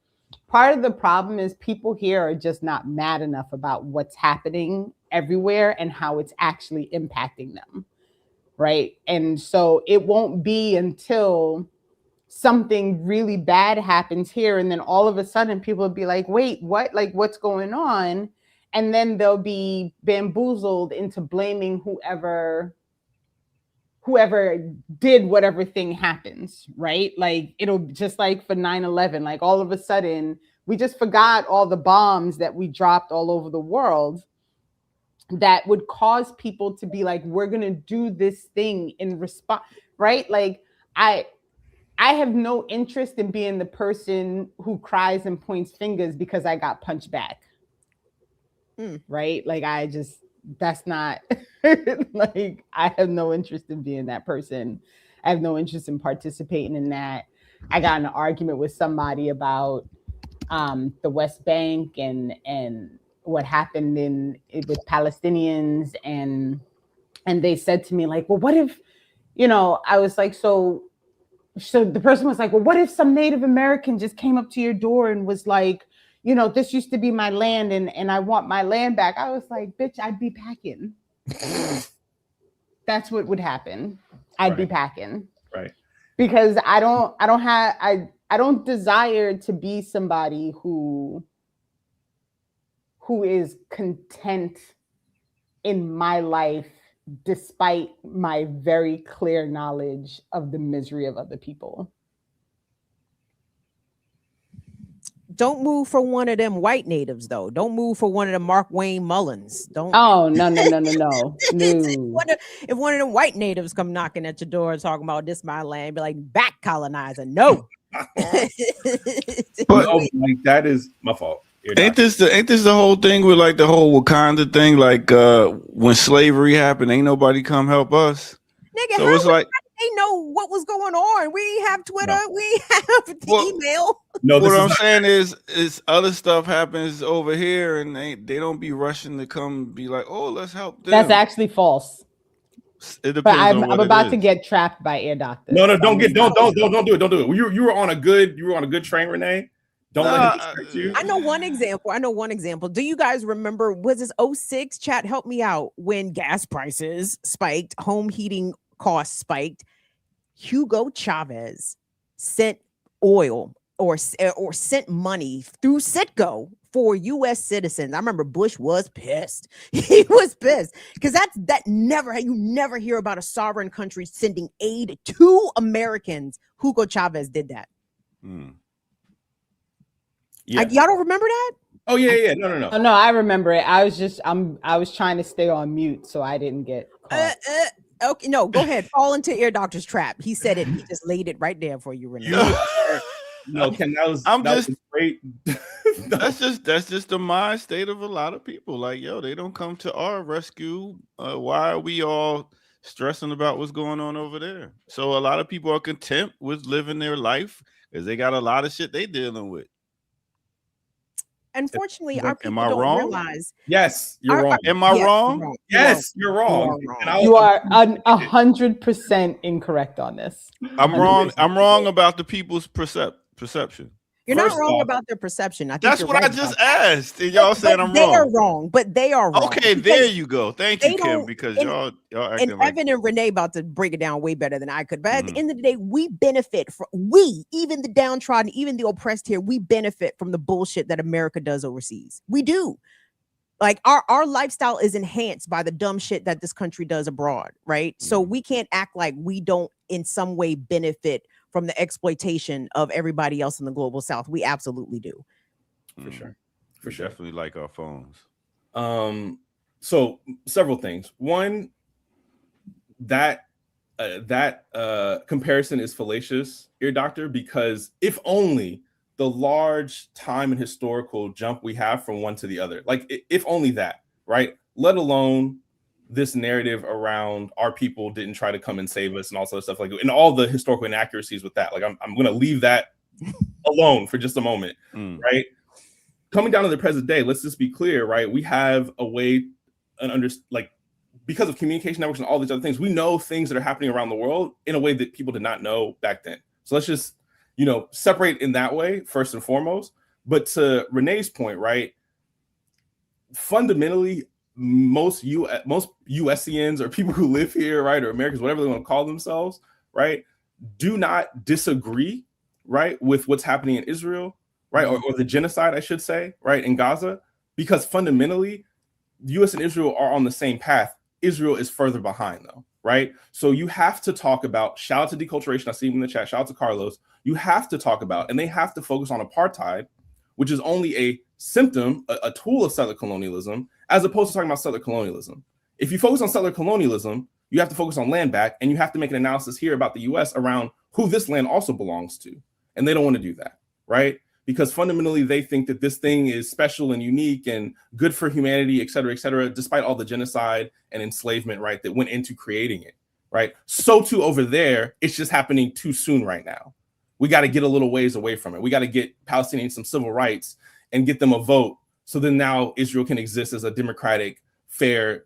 part of the problem is people here are just not mad enough about what's happening everywhere and how it's actually impacting them. Right. And so it won't be until something really bad happens here. And then all of a sudden people will be like, wait, what? Like, what's going on? And then they'll be bamboozled into blaming whoever did whatever thing happens, right? Like it'll just like for 9/11, like all of a sudden we just forgot all the bombs that we dropped all over the world that would cause people to be like, we're going to do this thing in response, right? Like I have no interest in being the person who cries and points fingers because I got punched back. Right? Like that's not like, I have no interest in being that person. I have no interest in participating in that. I got in an argument with somebody about the West Bank and what happened with Palestinians, and they said to me like, well, what if, I was like, so the person was like, well, what if some Native American just came up to your door and was like, this used to be my land and I want my land back? I was like, bitch, I'd be packing. That's what would happen. I'd be packing. Right. Because I don't desire to be somebody who is content in my life despite my very clear knowledge of the misery of other people. Don't move for one of them white natives, though. Don't move for one of them Mark Wayne Mullins. Don't. Oh, no. If one of them white natives come knocking at your door talking about this my land, be like, back colonizer. No. But like, that is my fault. Ain't this the whole thing with like the whole Wakanda thing? Like when slavery happened, ain't nobody come help us. Nigga, so it's like they know what was going on. We have Twitter, we have email. No, what I'm saying is other stuff happens over here, and they don't be rushing to come be like, oh, let's help them. That's actually false. It depends. But I'm about to get trapped by Air Doctor. No, don't do it. Don't do it. You were on a good train, Renee. Don't let him distract you. I know one example. Do you guys remember, was this 2006? Chat, help me out. When gas prices spiked, home heating costs spiked, Hugo Chavez sent oil or sent money through Citgo for U.S. citizens. I remember Bush was pissed. He was pissed because you never hear about a sovereign country sending aid to Americans. Hugo Chavez did that. Yeah. Y'all don't remember that? Oh yeah. No. Oh, no, I remember it. I was trying to stay on mute so I didn't get caught. Okay, no, go ahead. Fall into Ear Doctor's trap. He said it. He just laid it right there for you, Renee. No, Ken, that was great. That's just the mind state of a lot of people. Like, yo, they don't come to our rescue. Why are we all stressing about what's going on over there? So a lot of people are content with living their life because they got a lot of shit they dealing with. Unfortunately, our people don't realize. Yes, you're wrong. Am I wrong? Yes, you're wrong. You are 100% incorrect on this. I'm wrong. I'm wrong about the people's perception. You're not wrong about their perception. I think that's what I just asked. And y'all saying I'm wrong. They are wrong, but they are wrong. Okay, there you go. Thank you, Kim, because y'all acting and like Evan and Renee about to break it down way better than I could. But at the end of the day, we benefit from even the downtrodden, even the oppressed here, we benefit from the bullshit that America does overseas. We do. Like our lifestyle is enhanced by the dumb shit that this country does abroad, right? So we can't act like we don't in some way benefit from the exploitation of everybody else in the global south. We absolutely do. For sure. Definitely like our phones. So several things. One, that comparison is fallacious, Ear Doctor, because if only the large time and historical jump we have from one to the other, like if only that, right? Let alone this narrative around our people didn't try to come and save us and all sort of stuff, like, and all the historical inaccuracies with that. Like I'm going to leave that alone for just a moment, right? Coming down to the present day, let's just be clear, right? We have a way because of communication networks and all these other things, we know things that are happening around the world in a way that people did not know back then. So let's just, separate in that way first and foremost. But to Renee's point, right? Fundamentally, most USians or people who live here, right, or Americans, whatever they want to call themselves, right, do not disagree, right, with what's happening in Israel, right, or the genocide, I should say, right, in Gaza, because fundamentally, the U.S. and Israel are on the same path. Israel is further behind, though, right? So you have to talk about, shout out to deculturation, I see him in the chat, shout out to Carlos, you have to talk about, and they have to focus on apartheid, which is only a symptom, a tool of settler colonialism, as opposed to talking about settler colonialism. If you focus on settler colonialism, you have to focus on land back, and you have to make an analysis here about the U.S. around who this land also belongs to. And they don't want to do that, right? Because fundamentally they think that this thing is special and unique and good for humanity, et cetera, despite all the genocide and enslavement, right, that went into creating it, right? So too over there, it's just happening too soon right now. We got to get a little ways away from it. We got to get Palestinians some civil rights and get them a vote. So then now Israel can exist as a democratic, fair,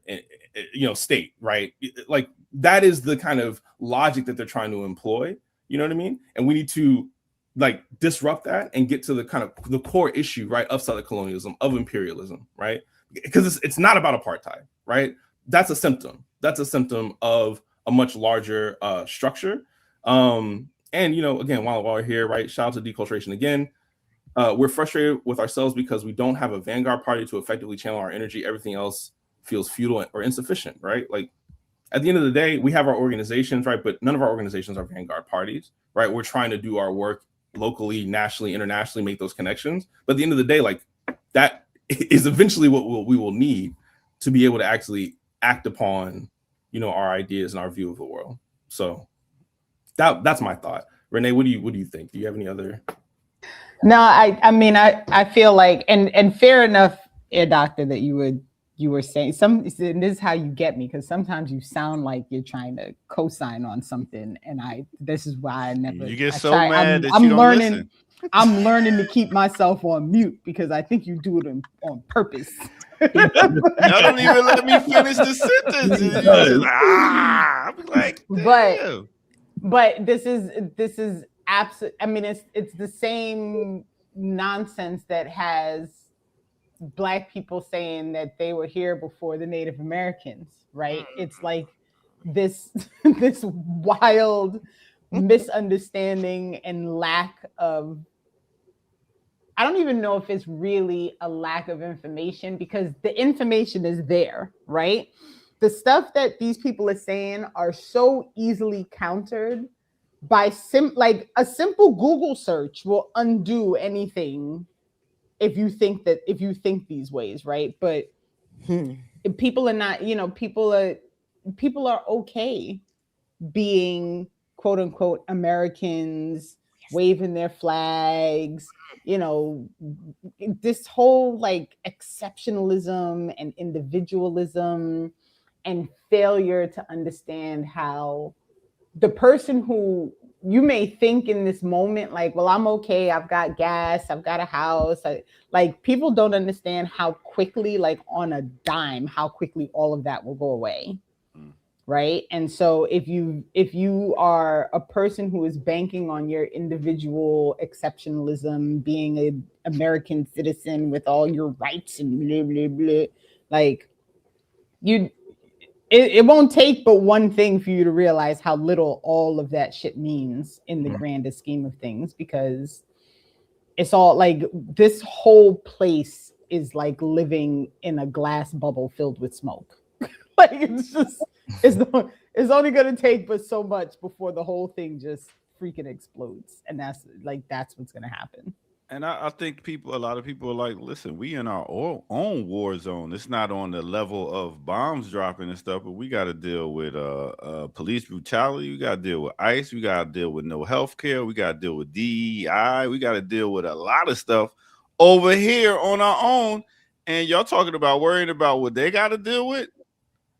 state, right? Like that is the kind of logic that they're trying to employ. You know what I mean? And we need to like disrupt that and get to the kind of the core issue, right, of Southern colonialism, of imperialism, right? Because it's not about apartheid, right? That's a symptom. That's a symptom of a much larger structure. And again, while we're here, right? Shout out to deculturation again. We're frustrated with ourselves because we don't have a vanguard party to effectively channel our energy. Everything else feels futile or insufficient, right? Like at the end of the day, we have our organizations, right? But none of our organizations are vanguard parties, right? We're trying to do our work locally, nationally, internationally, make those connections. But at the end of the day, like that is eventually what we will need to be able to actually act upon, our ideas and our view of the world. So that's my thought. Renee, what do you think? Do you have any other? No, I feel like, and fair enough, Doctor, that you were saying this is how you get me, because sometimes you sound like you're trying to co-sign on something, and this is why I never. You get mad that you don't listen. I'm learning to keep myself on mute because I think you do it on purpose. Y'all don't even let me finish the sentence. I'm like, but this is absolute. I mean, it's the same nonsense that has Black people saying that they were here before the Native Americans, right? It's like this wild misunderstanding and lack of, I don't even know if it's really a lack of information, because the information is there, right? The stuff that these people are saying are so easily countered by like a simple Google search will undo anything if you think these ways, right? But people are not, people are okay being quote unquote Americans, waving their flags, this whole like exceptionalism and individualism and failure to understand how the person who you may think in this moment, like, well, I'm okay, I've got gas, I've got a house. Like people don't understand how quickly, like on a dime, how quickly all of that will go away. Right. And so if you are a person who is banking on your individual exceptionalism, being an American citizen with all your rights and blah, blah, blah, like it won't take but one thing for you to realize how little all of that shit means in the grandest scheme of things, because it's all like this whole place is like living in a glass bubble filled with smoke. Like it's only going to take but so much before the whole thing just freaking explodes, and that's what's going to happen. And I think a lot of people are like, listen, we in our own war zone. It's not on the level of bombs dropping and stuff, but we got to deal with police brutality. We got to deal with ICE. We got to deal with no health care. We got to deal with DEI. We got to deal with a lot of stuff over here on our own. And y'all talking about worrying about what they got to deal with.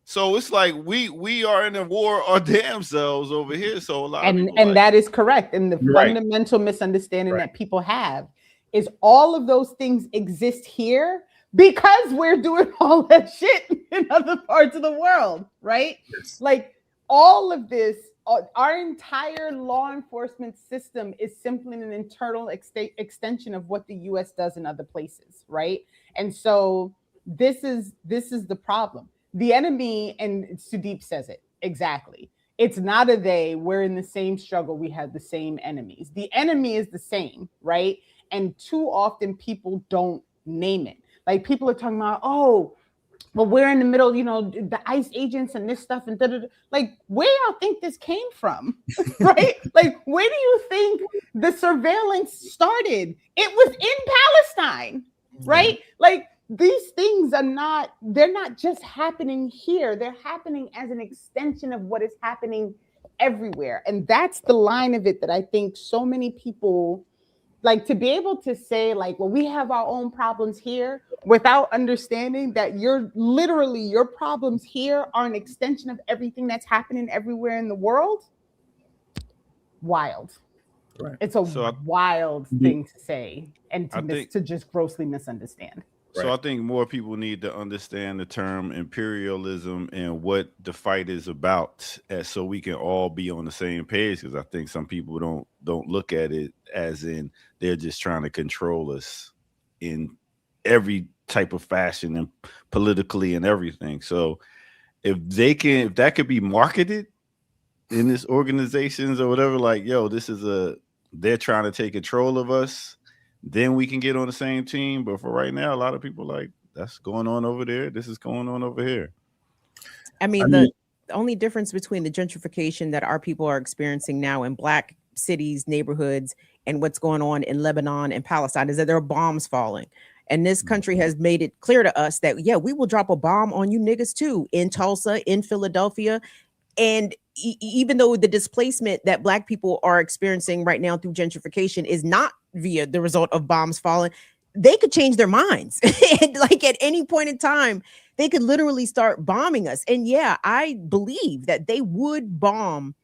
So it's like we are in a war our damn selves over here. So a lot of people and that is correct. And the fundamental misunderstanding that people have is all of those things exist here because we're doing all that shit in other parts of the world, right? Yes. Like all of this, our entire law enforcement system is simply an internal extension of what the US does in other places, right? And so this is the problem. The enemy, and Sudeep says it exactly. It's not a they. We're in the same struggle. We have the same enemies. The enemy is the same, right? And too often people don't name it. Like people are talking about, oh, well, we're in the middle, the ICE agents and this stuff and da-da-da. Like, where y'all think this came from, right? Like, where do you think the surveillance started? It was in Palestine, right? Like, these things they're not just happening here. They're happening as an extension of what is happening everywhere. And that's the line of it that I think so many people like to be able to say, like, well, we have our own problems here without understanding that your problems here are an extension of everything that's happening everywhere in the world. Wild. Right. It's a wild thing to say and to just grossly misunderstand. So I think more people need to understand the term imperialism and what the fight is about, so we can all be on the same page. Because I think some people don't look at it as in they're just trying to control us in every type of fashion and politically and everything. So if that could be marketed in this organizations or whatever, like, yo, they're trying to take control of us, then we can get on the same team. But for right now, a lot of people like, that's going on over there, this is going on over here. I mean, the only difference between the gentrification that our people are experiencing now in Black cities, neighborhoods, and what's going on in Lebanon and Palestine is that there are bombs falling. And this country has made it clear to us that, yeah, we will drop a bomb on you niggas too, in Tulsa, in Philadelphia. And even though the displacement that Black people are experiencing right now through gentrification is not via the result of bombs falling, they could change their minds. And like at any point in time, they could literally start bombing us. And yeah, I believe that they would bomb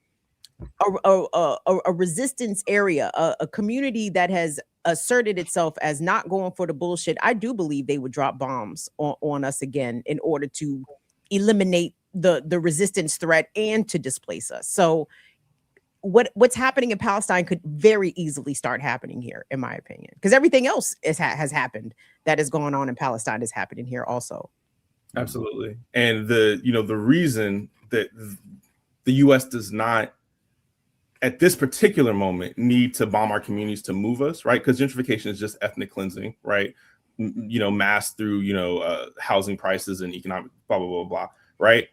a resistance area, a community that has asserted itself as not going for the bullshit. I do believe they would drop bombs on us again in order to eliminate the resistance threat and to displace us. So what's happening in Palestine could very easily start happening here, in my opinion, because everything else has happened that is going on in Palestine is happening here also. Absolutely. And the reason that the U.S. does not at this particular moment need to bomb our communities to move us, right? Because gentrification is just ethnic cleansing, right? Mass through, housing prices and economic blah, blah, blah, blah, right?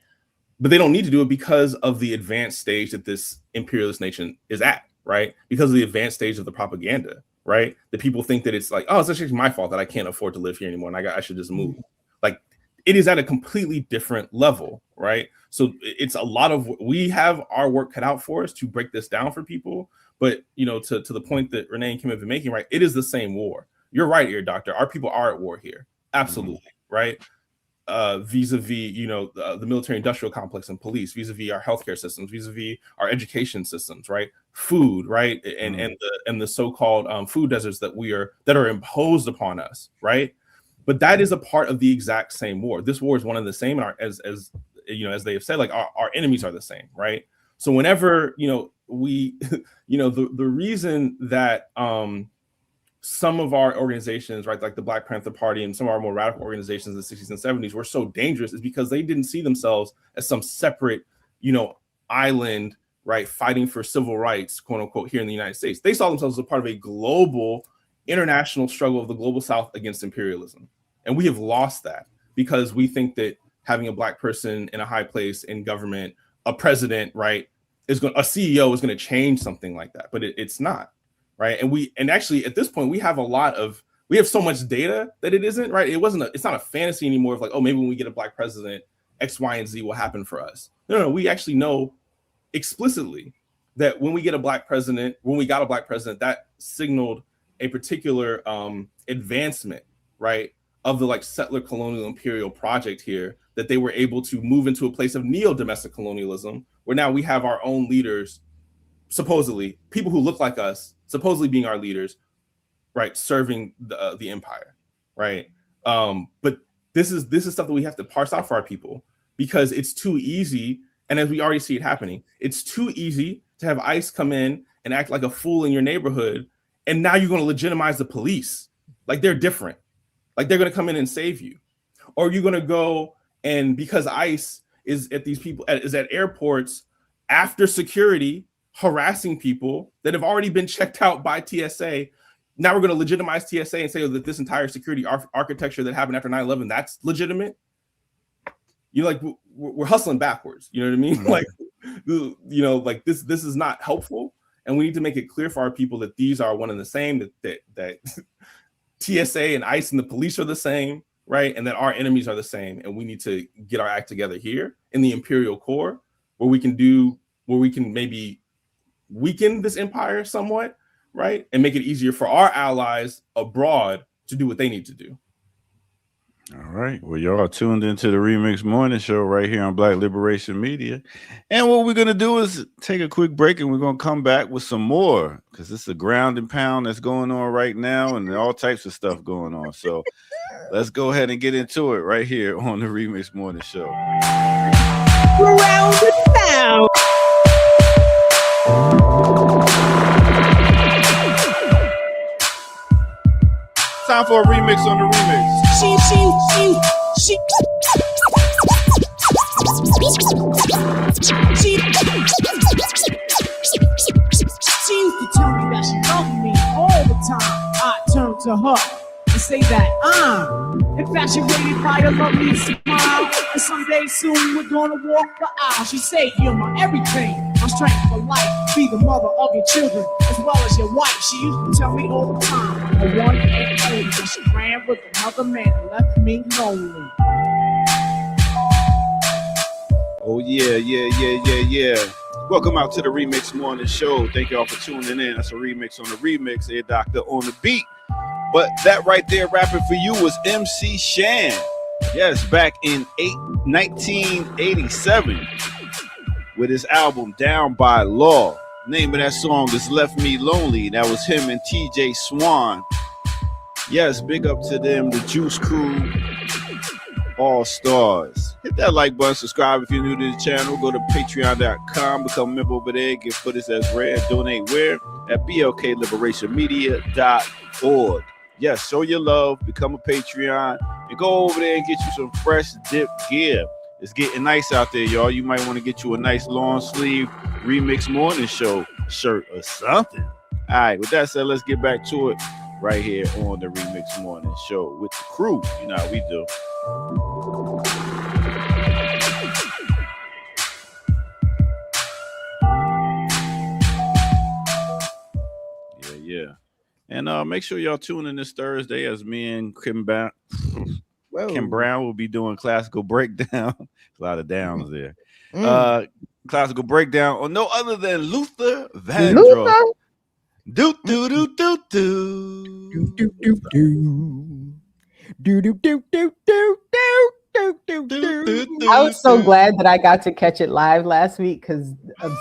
But they don't need to do it because of the advanced stage that this imperialist nation is at, right? Because of the advanced stage of the propaganda, right? The people think that it's like, oh, it's actually my fault that I can't afford to live here anymore and I should just move. Like, it is at a completely different level, right? So it's a lot of, we have our work cut out for us to break this down for people. But, to the point that Renee and Kim have been making, right? It is the same war. You're right, Ear Doctor. Our people are at war here. Absolutely, right? Vis-a-vis, the military industrial complex and police, vis-a-vis our healthcare systems, vis-a-vis our education systems, right? Food, right? And the so-called food deserts that are imposed upon us, right? But that is a part of the exact same war. This war is one and the same, and as they have said, like our enemies are the same, right? So whenever we, the reason that some of our organizations, right, like the Black Panther Party and some of our more radical organizations in the 60s and 70s were so dangerous is because they didn't see themselves as some separate, island, right, fighting for civil rights, quote unquote, here in the United States. They saw themselves as a part of a global, international struggle of the global South against imperialism. And we have lost that because we think that having a Black person in a high place in government, a president, right, a CEO is going to change something like that, but it's not. Right. And actually, at this point, we have so much data that it isn't, right. It's not a fantasy anymore of like, oh, maybe when we get a Black president, X, Y, and Z will happen for us. No, we actually know explicitly that when we got a Black president, that signaled a particular advancement, right, of the like settler colonial imperial project here, that they were able to move into a place of neo-domestic colonialism, where now we have our own leaders, supposedly people who look like us, supposedly being our leaders, right, serving the empire, right? But this is stuff that we have to parse out for our people because it's too easy, and as we already see it happening, it's too easy to have ICE come in and act like a fool in your neighborhood, and now you're going to legitimize the police like they're different, like they're going to come in and save you, or you're going to go and because ICE is at airports after security, harassing people that have already been checked out by TSA. Now we're going to legitimize TSA and say that this entire security architecture that happened after 9/11, that's legitimate. We're hustling backwards. You know what I mean? Mm-hmm. Like this is not helpful. And we need to make it clear for our people that these are one and the same, that TSA and ICE and the police are the same, right? And that our enemies are the same. And we need to get our act together here in the imperial core where we can do where we can maybe weaken this empire somewhat, right? And make it easier for our allies abroad to do what they need to do. All right. Well, y'all are tuned into the Remix Morning Show right here on Black Liberation Media. And what we're going to do is take a quick break, and we're going to come back with some more, because it's a ground and pound that's going on right now and all types of stuff going on. So let's go ahead and get into it right here on the Remix Morning Show. Ground and pound. Time for a remix on the remix. She. She used to tell me that she loved me all the time. I turned to her and say that I'm infatuated by a lovely smile, and someday soon we're gonna walk the aisle. She said, you're my everything, my strength for life. Be the mother of your children as well as your wife. She used to tell me all the time, I want and only, but she ran with another man and left me lonely. Oh, yeah. Welcome out to the Remix Morning Show. Thank y'all for tuning in. That's a remix on the remix. Air Doctor on the beat. But that right there rapping for you was MC Shan. Yes, back in 1987 with his album Down by Law. Name of that song is Left Me Lonely. That was him and TJ Swan. Yes, big up to them, the Juice Crew, all stars. Hit that like button, subscribe if you're new to the channel. Go to patreon.com, become a member over there, get footage as rare, donate where? At blkliberationmedia.org. Yes, show your love, become a Patreon, and go over there and get you some fresh dip gear. It's getting nice out there, y'all. You might want to get you a nice long sleeve Remix Morning Show shirt or something. All right, with that said, let's get back to it right here on the Remix Morning Show with the crew. You know how we do. Yeah. And make sure y'all tune in this Thursday as me and Kim Brown will be doing classical breakdown. A lot of downs there. Classical breakdown on no other than Luther Vandross. Do do do do do do do do do do do do. I was so glad that I got to catch it live last week, because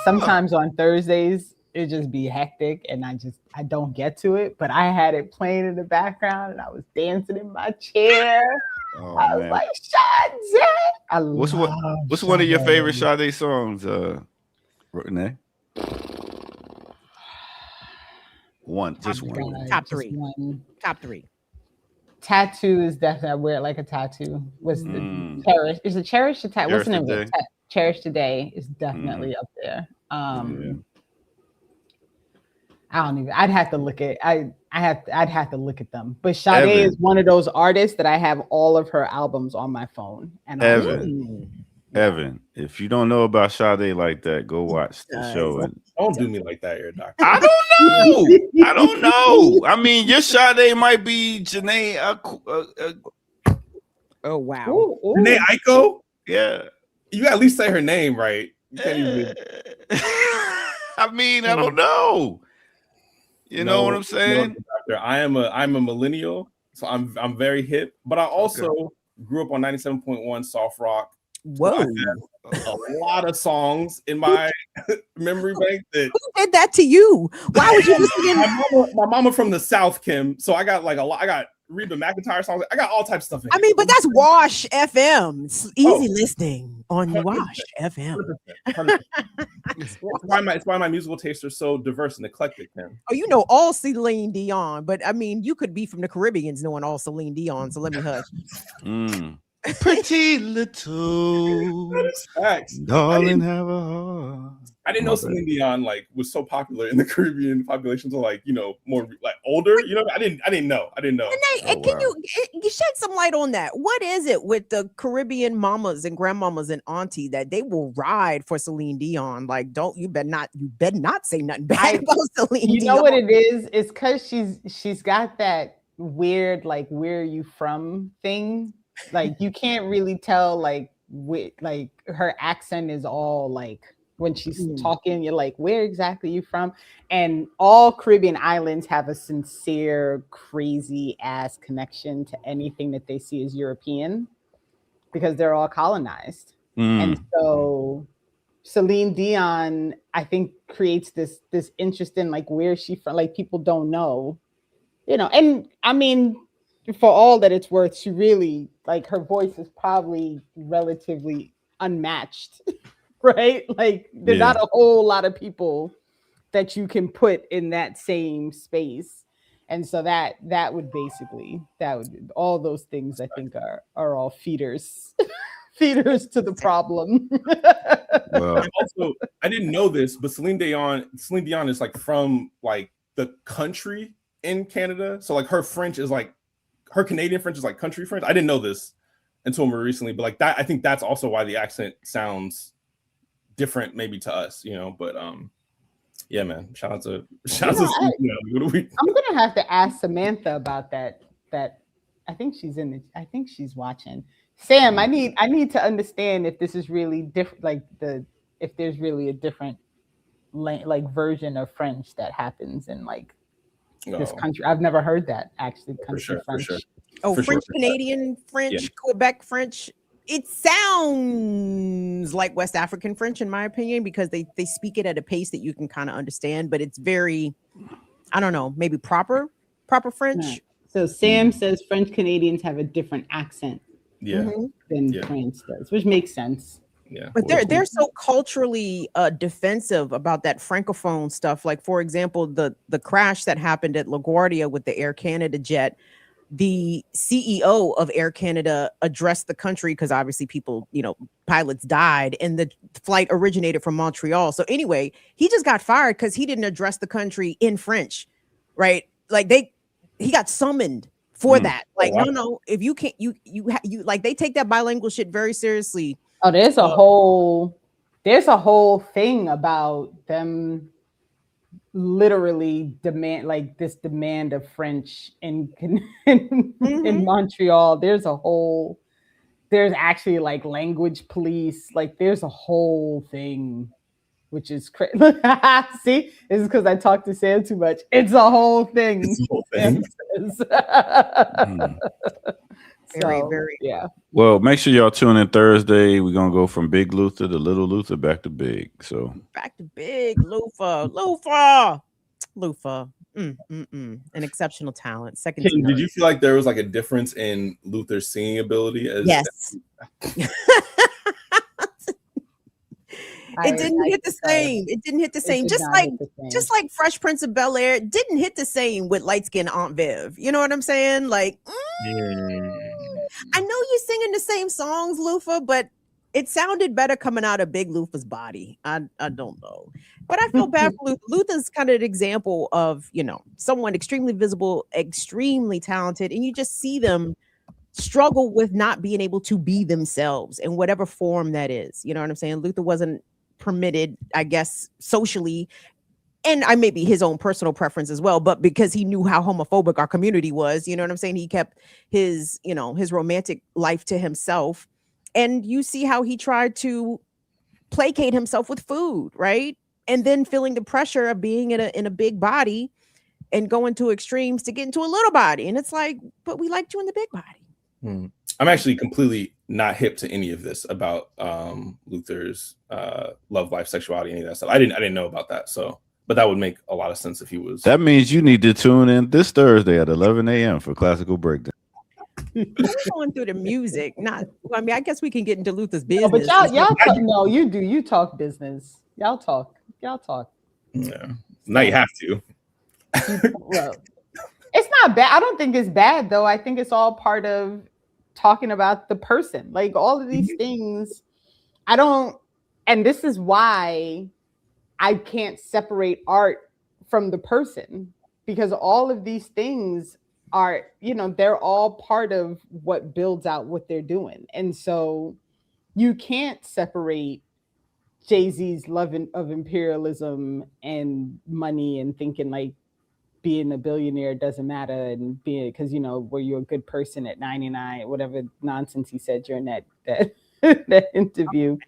sometimes on Thursdays it just be hectic and I don't get to it, but I had it playing in the background and I was dancing in my chair. I was like, Sade. What's one of your favorite Sade songs, Renee? Just one. Top three. Top three. Tattoo is definitely, I wear it like a tattoo. What's the Cherish? Is it Cherish or Tattoo? What's the name of it? Cherish Today is definitely up there. I don't even. I'd have to look at. I'd have to look at them. But Sade is one of those artists that I have all of her albums on my phone. And Evan, if you don't know about Sade like that, go watch the show. Don't do me like that, Air Doctor. I don't know. I mean, your Sade might be Janae. Oh wow, ooh. Janae Aiko. Yeah, you at least say her name right. You can't even. I mean, I don't know. You know what I'm saying? No, I'm a millennial, so I'm very hip. But I also grew up on 97.1 soft rock. Whoa. So a lot of songs in my memory bank that who did that to you? Why would you listen my mama from the South, Kim. So I got like a lot. I got Reba McEntire songs. I got all types of stuff. I mean, but that's Wash FM. It's easy listening on Wash FM. 100%. It's why my musical tastes are so diverse and eclectic, Kim. Oh, you know all Celine Dion, but I mean, you could be from the Caribbeans knowing all Celine Dion. So let me hush. Pretty little darling, have a heart. I didn't know Celine Dion was so popular in the Caribbean population, so more older. You know, I didn't know. And can you shed some light on that? What is it with the Caribbean mamas and grandmamas and auntie that they will ride for Celine Dion? You better not say nothing bad about Celine Dion. You know what it is? It's because she's got that weird where are you from thing. You can't really tell her accent is all when she's talking. You're like, where exactly are you from? And all Caribbean islands have a sincere, crazy ass connection to anything that they see as European because they're all colonized. And so Celine Dion, I think, creates this interest in like where she from. Like people don't know, and I mean, for all that it's worth, she really, like, her voice is probably relatively unmatched, right? Like there's not a whole lot of people that you can put in that same space. And so that would all those things I think are all feeders feeders to the problem. Well, also, I didn't know this, but Celine Dion is like from like the country in Canada. So like her French is like, her Canadian French is like country French. I didn't know this until more recently, but like that, I think that's also why the accent sounds different maybe to us, but yeah, man. Shout out to Celine Dion. I'm gonna have to ask Samantha about that. I think she's watching. Sam, I need to understand if this is really different, like if there's really a different like version of French that happens in like this country. I've never heard that actually. Country French. For sure. Oh, French Canadian French, Quebec French. It sounds like West African French, in my opinion, because they speak it at a pace that you can kind of understand, but it's very, I don't know, maybe proper French. Right. So Sam says French Canadians have a different accent than France does, which makes sense. Yeah, but they're so culturally defensive about that francophone stuff. Like, for example, the crash that happened at LaGuardia with the Air Canada jet. The CEO of Air Canada addressed the country because obviously pilots died, and the flight originated from Montreal. So anyway, he just got fired because he didn't address the country in French, right? Like he got summoned for that. Like, no, if you can't, you like, they take that bilingual shit very seriously. Oh, there's a whole thing about them literally demand of French in Montreal. There's actually like language police, like there's a whole thing, which is crazy. See, this is because I talk to Sam too much. It's a whole thing. It's a whole thing. Very. Yeah. Well, make sure y'all tune in Thursday. We're gonna go from Big Luther to Little Luther back to Big. So back to Big Luther. An exceptional talent. Second. Kim, did you feel like there was like a difference in Luther's singing ability? Yes. It didn't hit the same. It didn't hit the same. Just like Fresh Prince of Bel-Air didn't hit the same with light skinned Aunt Viv. You know what I'm saying? Like, I know you're singing the same songs, Luther, but it sounded better coming out of Big Luther's body. I don't know, but I feel bad for Luther. Luther's kind of an example of someone extremely visible, extremely talented, and you just see them struggle with not being able to be themselves in whatever form that is. You know what I'm saying? Luther wasn't permitted, I guess, socially, and I maybe his own personal preference as well, but because he knew how homophobic our community was, you know what I'm saying? He kept his romantic life to himself. And you see how he tried to placate himself with food, right? And then feeling the pressure of being in a big body and going to extremes to get into a little body. And it's like, but we liked you in the big body. I'm actually completely not hip to any of this about Luther's love life, sexuality, any of that stuff. I didn't know about that. So, but that would make a lot of sense if he was. That means you need to tune in this Thursday at 11 a.m. for Classical Breakdown. We're going through the music, I guess we can get into Luther's business. But y'all talk, no, you do. You talk business. Y'all talk. Yeah. Now you have to. Well, it's not bad. I don't think it's bad though. I think it's all part of talking about the person. Like all of these things, and this is why I can't separate art from the person, because all of these things are, they're all part of what builds out what they're doing. And so you can't separate Jay-Z's love of imperialism and money and thinking like being a billionaire doesn't matter, and being, because were you a good person at 99, whatever nonsense he said during that interview.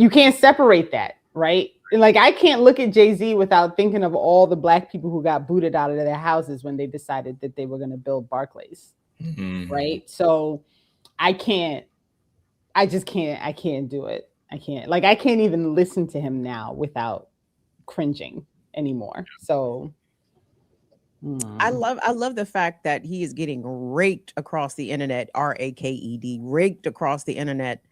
you can't separate that, right? Like, I can't look at Jay-Z without thinking of all the Black people who got booted out of their houses when they decided that they were going to build Barclays, right? So I can't do it. I can't even listen to him now without cringing anymore. So I love the fact that he is getting raked across the internet, RAKED, raked across the internet.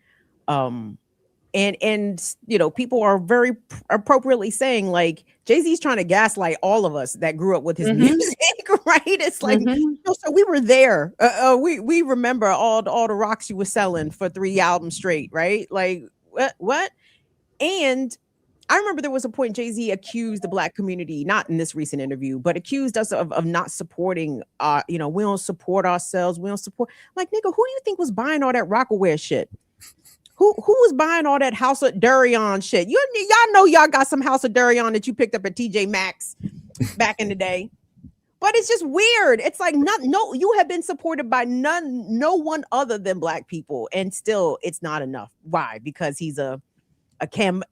And you know, people are very appropriately saying, like, Jay-Z's trying to gaslight all of us that grew up with his music, right? It's like, so we were there. We remember all the rocks you were selling for 3 albums straight, right? Like, what? And I remember there was a point Jay-Z accused the Black community, not in this recent interview, but accused us of not supporting, you know, we don't support ourselves. We don't support, like, nigga, who do you think was buying all that Rockaware shit? Who was buying all that House of Durion shit? Y'all know y'all got some House of Durion that you picked up at TJ Maxx back in the day. But it's just weird. It's like, you have been supported by no one other than Black people, and still it's not enough. Why? Because he's a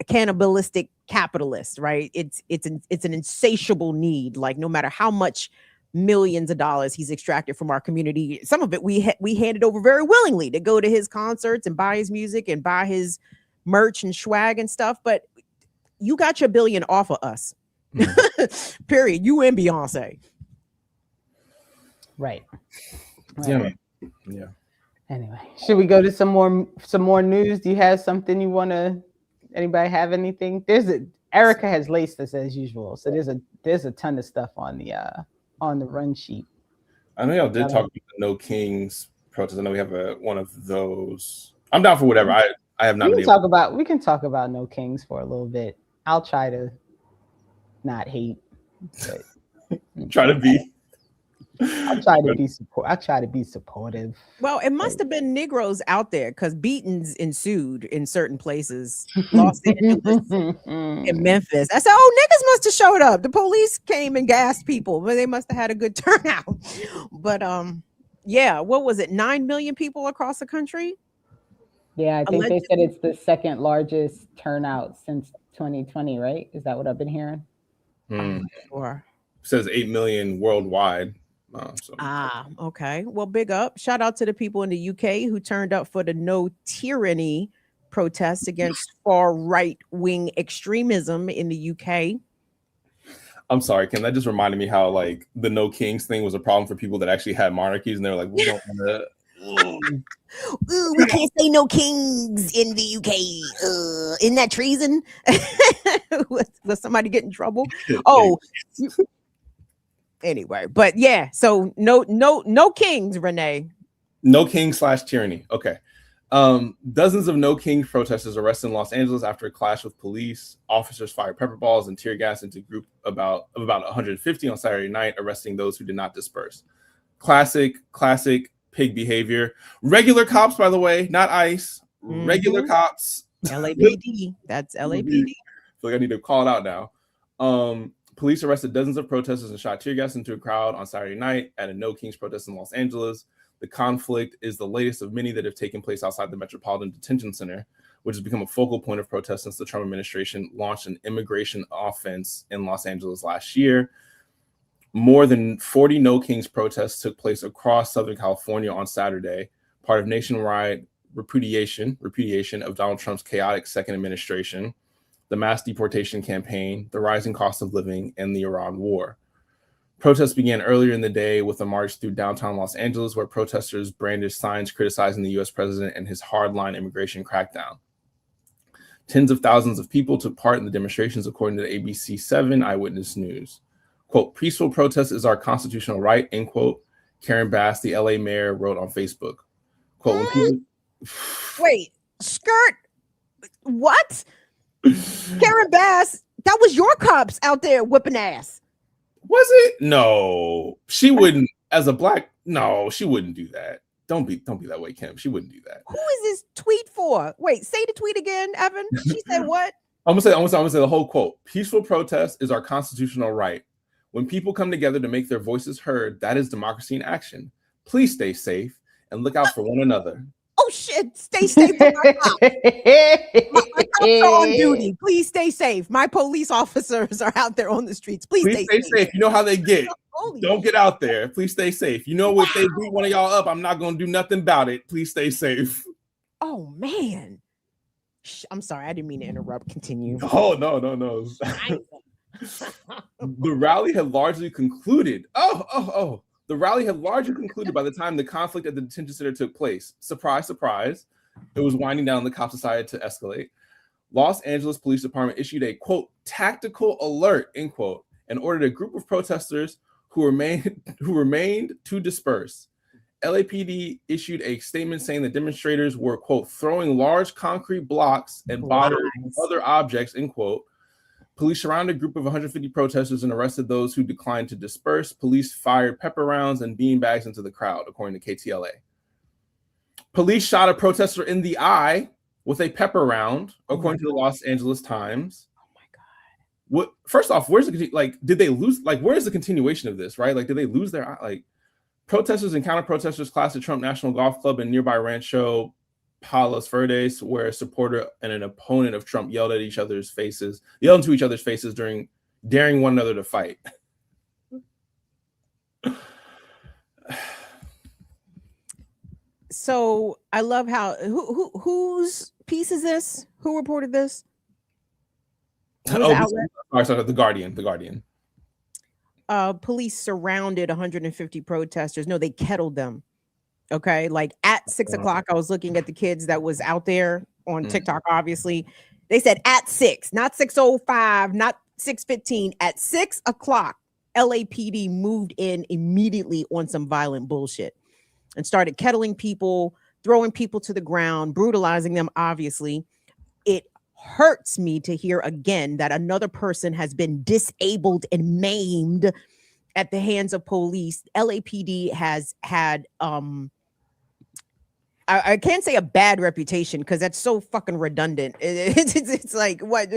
cannibalistic capitalist, right? It's an insatiable need. Like, no matter how much millions of dollars he's extracted from our community, some of it we handed over very willingly to go to his concerts and buy his music and buy his merch and swag and stuff. But you got your billion off of us. Period. You and Beyonce. Right. Yeah. Anyway, should we go to some more news? Do you have something you want to? Anybody have anything? Erica has laced us as usual, so there's a ton of stuff on the run sheet. I know y'all did talk about the No Kings protest. I know we have one of those. I'm down for whatever. I have not. We can talk about No Kings for a little bit. I'll try to not hate. Try to be. I try to be supportive. Well, it must have been Negroes out there, because beatings ensued in certain places, Los Angeles and Memphis. I said, niggas must have showed up. The police came and gassed people, but they must have had a good turnout. But yeah, what was it? 9 million people across the country? Yeah, I think they said it's the second largest turnout since 2020, right? Is that what I've been hearing? Sure. It says 8 million worldwide. Okay. Well, big up. Shout out to the people in the UK who turned up for the No Tyranny protests against far right-wing extremism in the UK. I'm sorry, Ken. That just reminded me how, like, the No Kings thing was a problem for people that actually had monarchies, and they were like, we don't want to. We can't say no kings in the UK. Isn't that treason? Was somebody get in trouble? Anyway, but yeah, so no kings, Renee. No king / tyranny. Okay. Dozens of No King protesters arrested in Los Angeles after a clash with police. Officers fired pepper balls and tear gas into a group of about 150 on Saturday night, arresting those who did not disperse. Classic pig behavior. Regular cops, by the way, not ICE. Regular cops. LAPD. That's LAPD. I feel like I need to call it out now. Police arrested dozens of protesters and shot tear gas into a crowd on Saturday night at a No Kings protest in Los Angeles. The conflict is the latest of many that have taken place outside the Metropolitan Detention Center, which has become a focal point of protest since the Trump administration launched an immigration offense in Los Angeles last year. More than 40 No Kings protests took place across Southern California on Saturday, part of nationwide repudiation of Donald Trump's chaotic second administration, the mass deportation campaign, the rising cost of living, and the Iran war. Protests began earlier in the day with a march through downtown Los Angeles, where protesters brandished signs criticizing the U.S. president and his hardline immigration crackdown. Tens of thousands of people took part in the demonstrations, according to the ABC 7 Eyewitness News. Quote, peaceful protest is our constitutional right, end quote. Karen Bass, the LA mayor, wrote on Facebook. Quote, when people... Wait, skirt? What? Karen Bass, that was your cops out there whipping ass. Was it? No, she wouldn't. As a black, no, she wouldn't do that. Don't be that way, Kim. She wouldn't do that. Who is this tweet for? Wait, say the tweet again, Evan. She said what? I'm gonna say the whole quote. Peaceful protest is our constitutional right. When people come together to make their voices heard, that is democracy in action. Please stay safe and look out for one another. Oh shit! Stay safe for my cops. My on duty. Please stay safe. My police officers are out there on the streets. Please stay safe. You know how they get. Don't get out there. Please stay safe. You know if they beat one of y'all up, I'm not going to do nothing about it. Please stay safe. Oh, man. I'm sorry. I didn't mean to interrupt. Continue. Oh, no. The rally had largely concluded. The rally had largely concluded by the time the conflict at the detention center took place. Surprise, surprise. It was winding down. The cops decided to escalate. Los Angeles Police Department issued a, quote, tactical alert, end quote, and ordered a group of protesters who remained to disperse. LAPD issued a statement saying the demonstrators were, quote, throwing large concrete blocks and bottles and other objects, end quote. Police surrounded a group of 150 protesters and arrested those who declined to disperse. Police fired pepper rounds and beanbags into the crowd, according to KTLA. Police shot a protester in the eye with a pepper round, according to the Los Angeles Times. Oh my God. What? First off, where's the did they lose? Where's the continuation of this? Right? Did they lose their eye? Protesters and counter-protesters clashed at Trump National Golf Club in nearby Rancho Palos Verdes, where a supporter and an opponent of Trump yelled into each other's faces during daring one another to fight. So I love how whose piece is this? Who reported this? The Guardian. Police surrounded 150 protesters. No, they kettled them. Okay, at 6 o'clock, I was looking at the kids that was out there on TikTok. Obviously, they said at 6, not 6:05, not 6:15. At 6 o'clock, LAPD moved in immediately on some violent bullshit and started kettling people, throwing people to the ground, brutalizing them. Obviously, it hurts me to hear again that another person has been disabled and maimed at the hands of police. LAPD has had I can't say a bad reputation because that's so fucking redundant. It's like what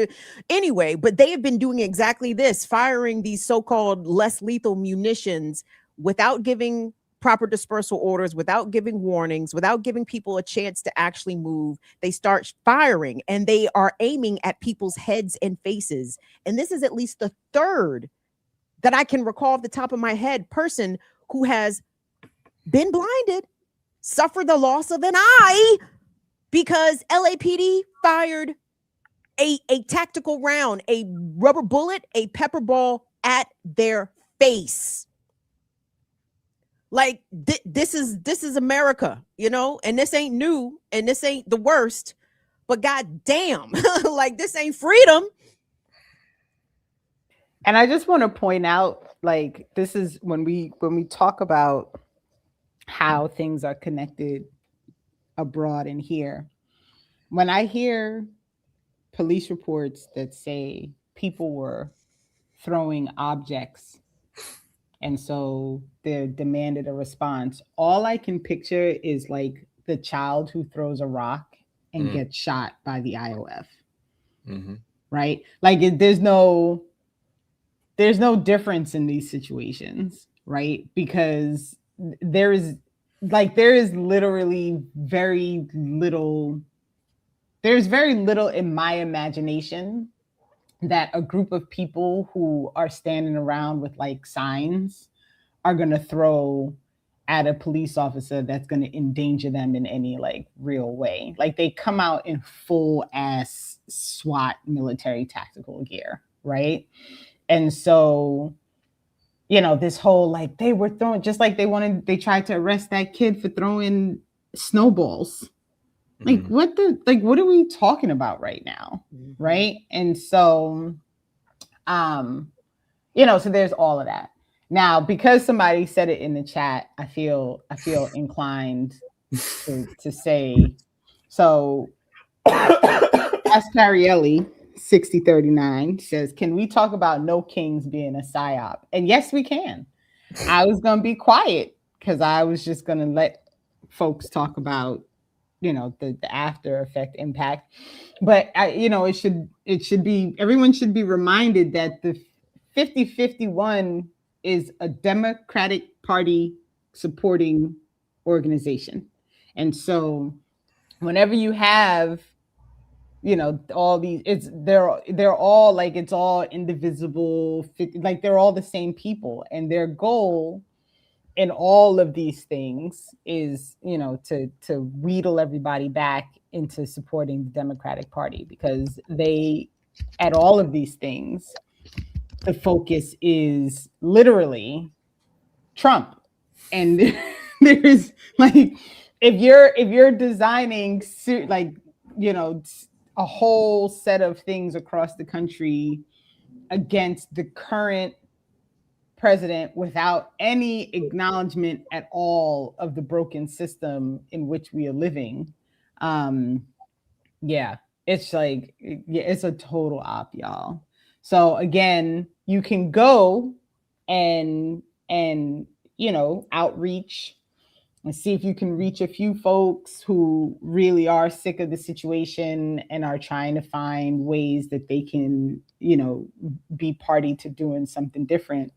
anyway, but they have been doing exactly this, firing these so-called less lethal munitions without giving proper dispersal orders, without giving warnings, without giving people a chance to actually move. They start firing and they are aiming at people's heads and faces. And this is at least the third that I can recall off the top of my head person who has been blinded, suffered the loss of an eye because LAPD fired a tactical round, a rubber bullet, a pepper ball at their face. This is America, and this ain't new and this ain't the worst, but goddamn, this ain't freedom. And I just want to point out, this is when we talk about how things are connected abroad and here. When I hear police reports that say people were throwing objects and so they demanded a response, all I can picture is the child who throws a rock and gets shot by the IOF. Mm-hmm. Right? There's no difference in these situations, right? Because there is literally very little in my imagination that a group of people who are standing around with signs are going to throw at a police officer that's going to endanger them in any real way. They come out in full ass SWAT military tactical gear, right? And so, this whole they were throwing, just they tried to arrest that kid for throwing snowballs. What are we talking about right now? Mm-hmm. Right. And so, so there's all of that. Now, because somebody said it in the chat, I feel inclined to say, so Ascarielli 6039 says, can we talk about no kings being a psyop? And yes, we can. I was going to be quiet because I was just going to let folks talk about, the after effect impact. But it should be, everyone should be reminded that the 5051 is a Democratic Party supporting organization. And so whenever you have you know, all these, they're all like, it's all indivisible, like they're all the same people, and their goal in all of these things is, you know, to wheedle everybody back into supporting the Democratic Party, because they, at all of these things, the focus is literally Trump. And there's like, if you're designing like, you know, a whole set of things across the country against the current president without any acknowledgement at all of the broken system in which we are living, yeah, it's like, yeah, it's a total op, y'all. So again, you can go and you know, outreach and see if you can reach a few folks who really are sick of the situation and are trying to find ways that they can, you know, be party to doing something different.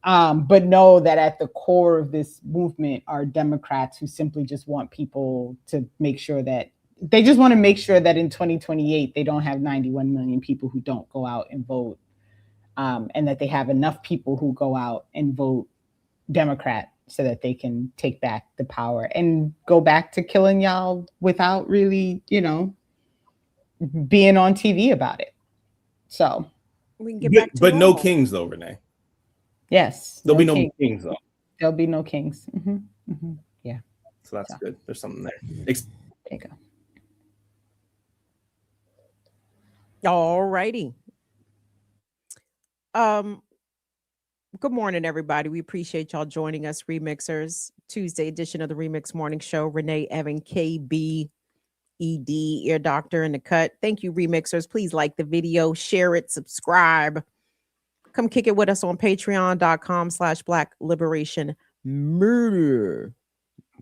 But know that at the core of this movement are Democrats who simply just want people to make sure that they just want to make sure that in 2028, they don't have 91 million people who don't go out and vote, and that they have enough people who go out and vote Democrat so that they can take back the power and go back to killing y'all without really, you know, being on TV about it. So we can get back to but normal. No kings though, Renee. Yes, There'll be no kings though. There'll be no kings. Yeah. So that's good. There's something there. There you go. All righty. Good morning, everybody. We appreciate y'all joining us, Remixers. Tuesday edition of the Remix Morning Show. Renee, Evan, KB, ED, Ear Doctor in the cut. Thank you, Remixers. Please like the video, share it, subscribe. Come kick it with us on patreon.com/Black Liberation Murder.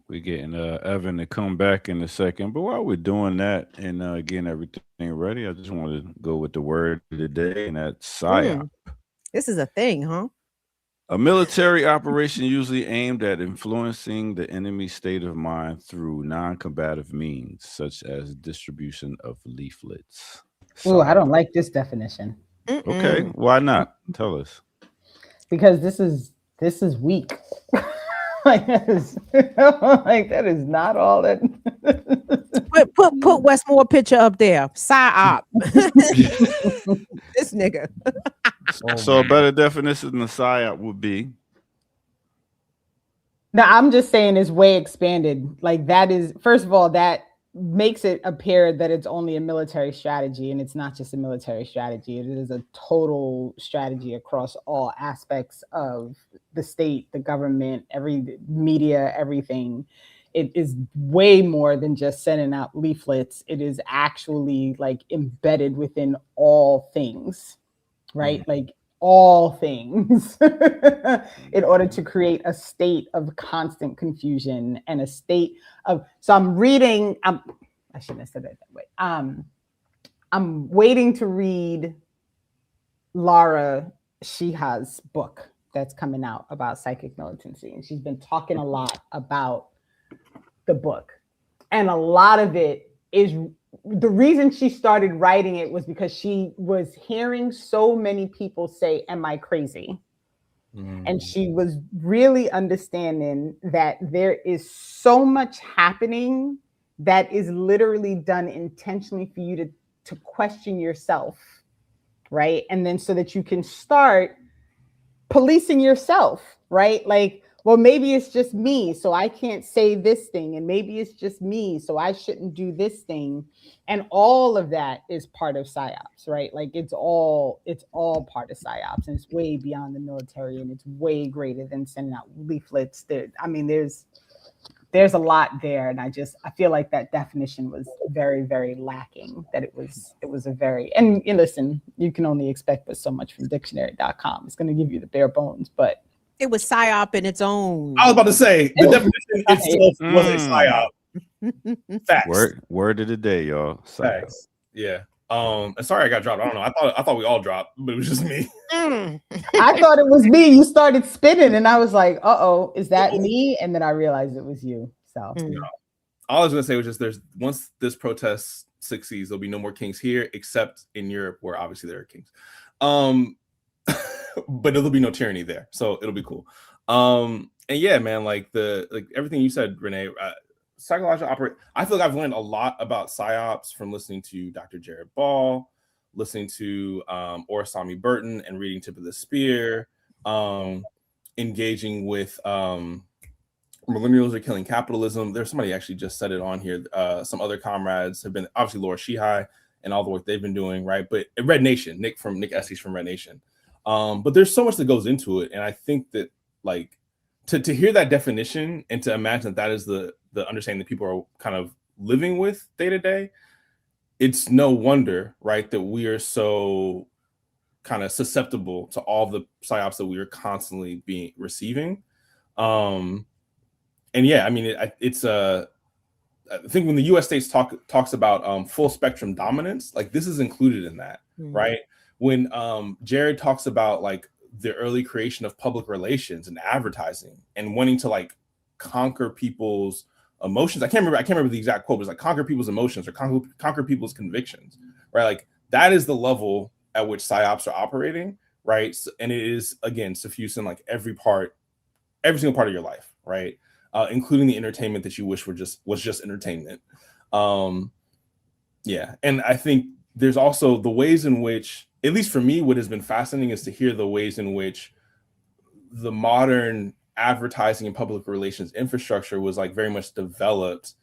We're getting Evan to come back in a second. But while we're doing that and getting everything ready, I just want to go with the word of the day, and that's PSYOP. This is a thing, huh? A military operation usually aimed at influencing the enemy's state of mind through non-combative means, such as distribution of leaflets. Oh, I don't like this definition. Okay, why not? Tell us. Because this is weak. Like that is not all that. Put Westmore picture up there. PSYOP. This nigga. So a better definition than PSYOP would be. No, I'm just saying it's way expanded. Like that is, first of all, that makes it appear that it's only a military strategy, and it's not just a military strategy. It is a total strategy across all aspects of the state, the government, every media, everything. It is way more than just sending out leaflets. It is actually like embedded within all things, right? Like all things in order to create a state of constant confusion and a state of, so I'm reading, I shouldn't have said it that way. I'm waiting to read Laura Shiha's book that's coming out about psychic militancy. And she's been talking a lot about the book. And a lot of it is, the reason she started writing it was because she was hearing so many people say, am I crazy? And she was really understanding that there is so much happening that is literally done intentionally for you to question yourself, right? And then so that you can start policing yourself, right? Like, well, maybe it's just me, so I can't say this thing. And maybe it's just me, so I shouldn't do this thing. And all of that is part of PSYOPs, right? Like it's all part of PSYOPs, and it's way beyond the military, and it's way greater than sending out leaflets. I mean, there's a lot there. And I feel like that definition was very, very lacking, that it was a very, and listen, you can only expect but so much from dictionary.com. It's going to give you the bare bones, but it was PSYOP in its own. I was about to say the definition itself was a PSYOP. Facts. Word of the day, y'all. Facts. Yeah. And sorry I got dropped. I don't know. I thought we all dropped, but it was just me. I thought it was me. You started spinning, and I was like, "Uh-oh, is that me?" And then I realized it was you. So all I was gonna say was just once this protest 60s. There'll be no more kings here, except in Europe, where obviously there are kings. But there'll be no tyranny there, so it'll be cool. And yeah, man, like everything you said, Renee. Psychological operate. I feel like I've learned a lot about psyops from listening to Dr. Jared Ball, listening to Orasami Burton, and reading Tip of the Spear, engaging with Millennials Are Killing Capitalism. There's somebody actually just said it on here. Some other comrades have been, obviously Laura Shihai and all the work they've been doing, right? But Red Nation, Nick Estes from Red Nation. But there's so much that goes into it, and I think that like to hear that definition and to imagine that is the understanding that people are kind of living with day to day, it's no wonder, right, that we are so kind of susceptible to all the psyops that we are constantly receiving. And yeah, I mean, it's I think when the U.S. states talks about full spectrum dominance, like this is included in that, right? When Jared talks about like the early creation of public relations and advertising and wanting to like conquer people's emotions. I can't remember the exact quote, but it's like conquer people's emotions or conquer people's convictions, right? Like that is the level at which psyops are operating, right? And it is, again, suffused in like every single part of your life, right? Including the entertainment that you wish was just entertainment. Yeah, and I think there's also the ways in which, at least for me, what has been fascinating is to hear the ways in which the modern advertising and public relations infrastructure was like very much developed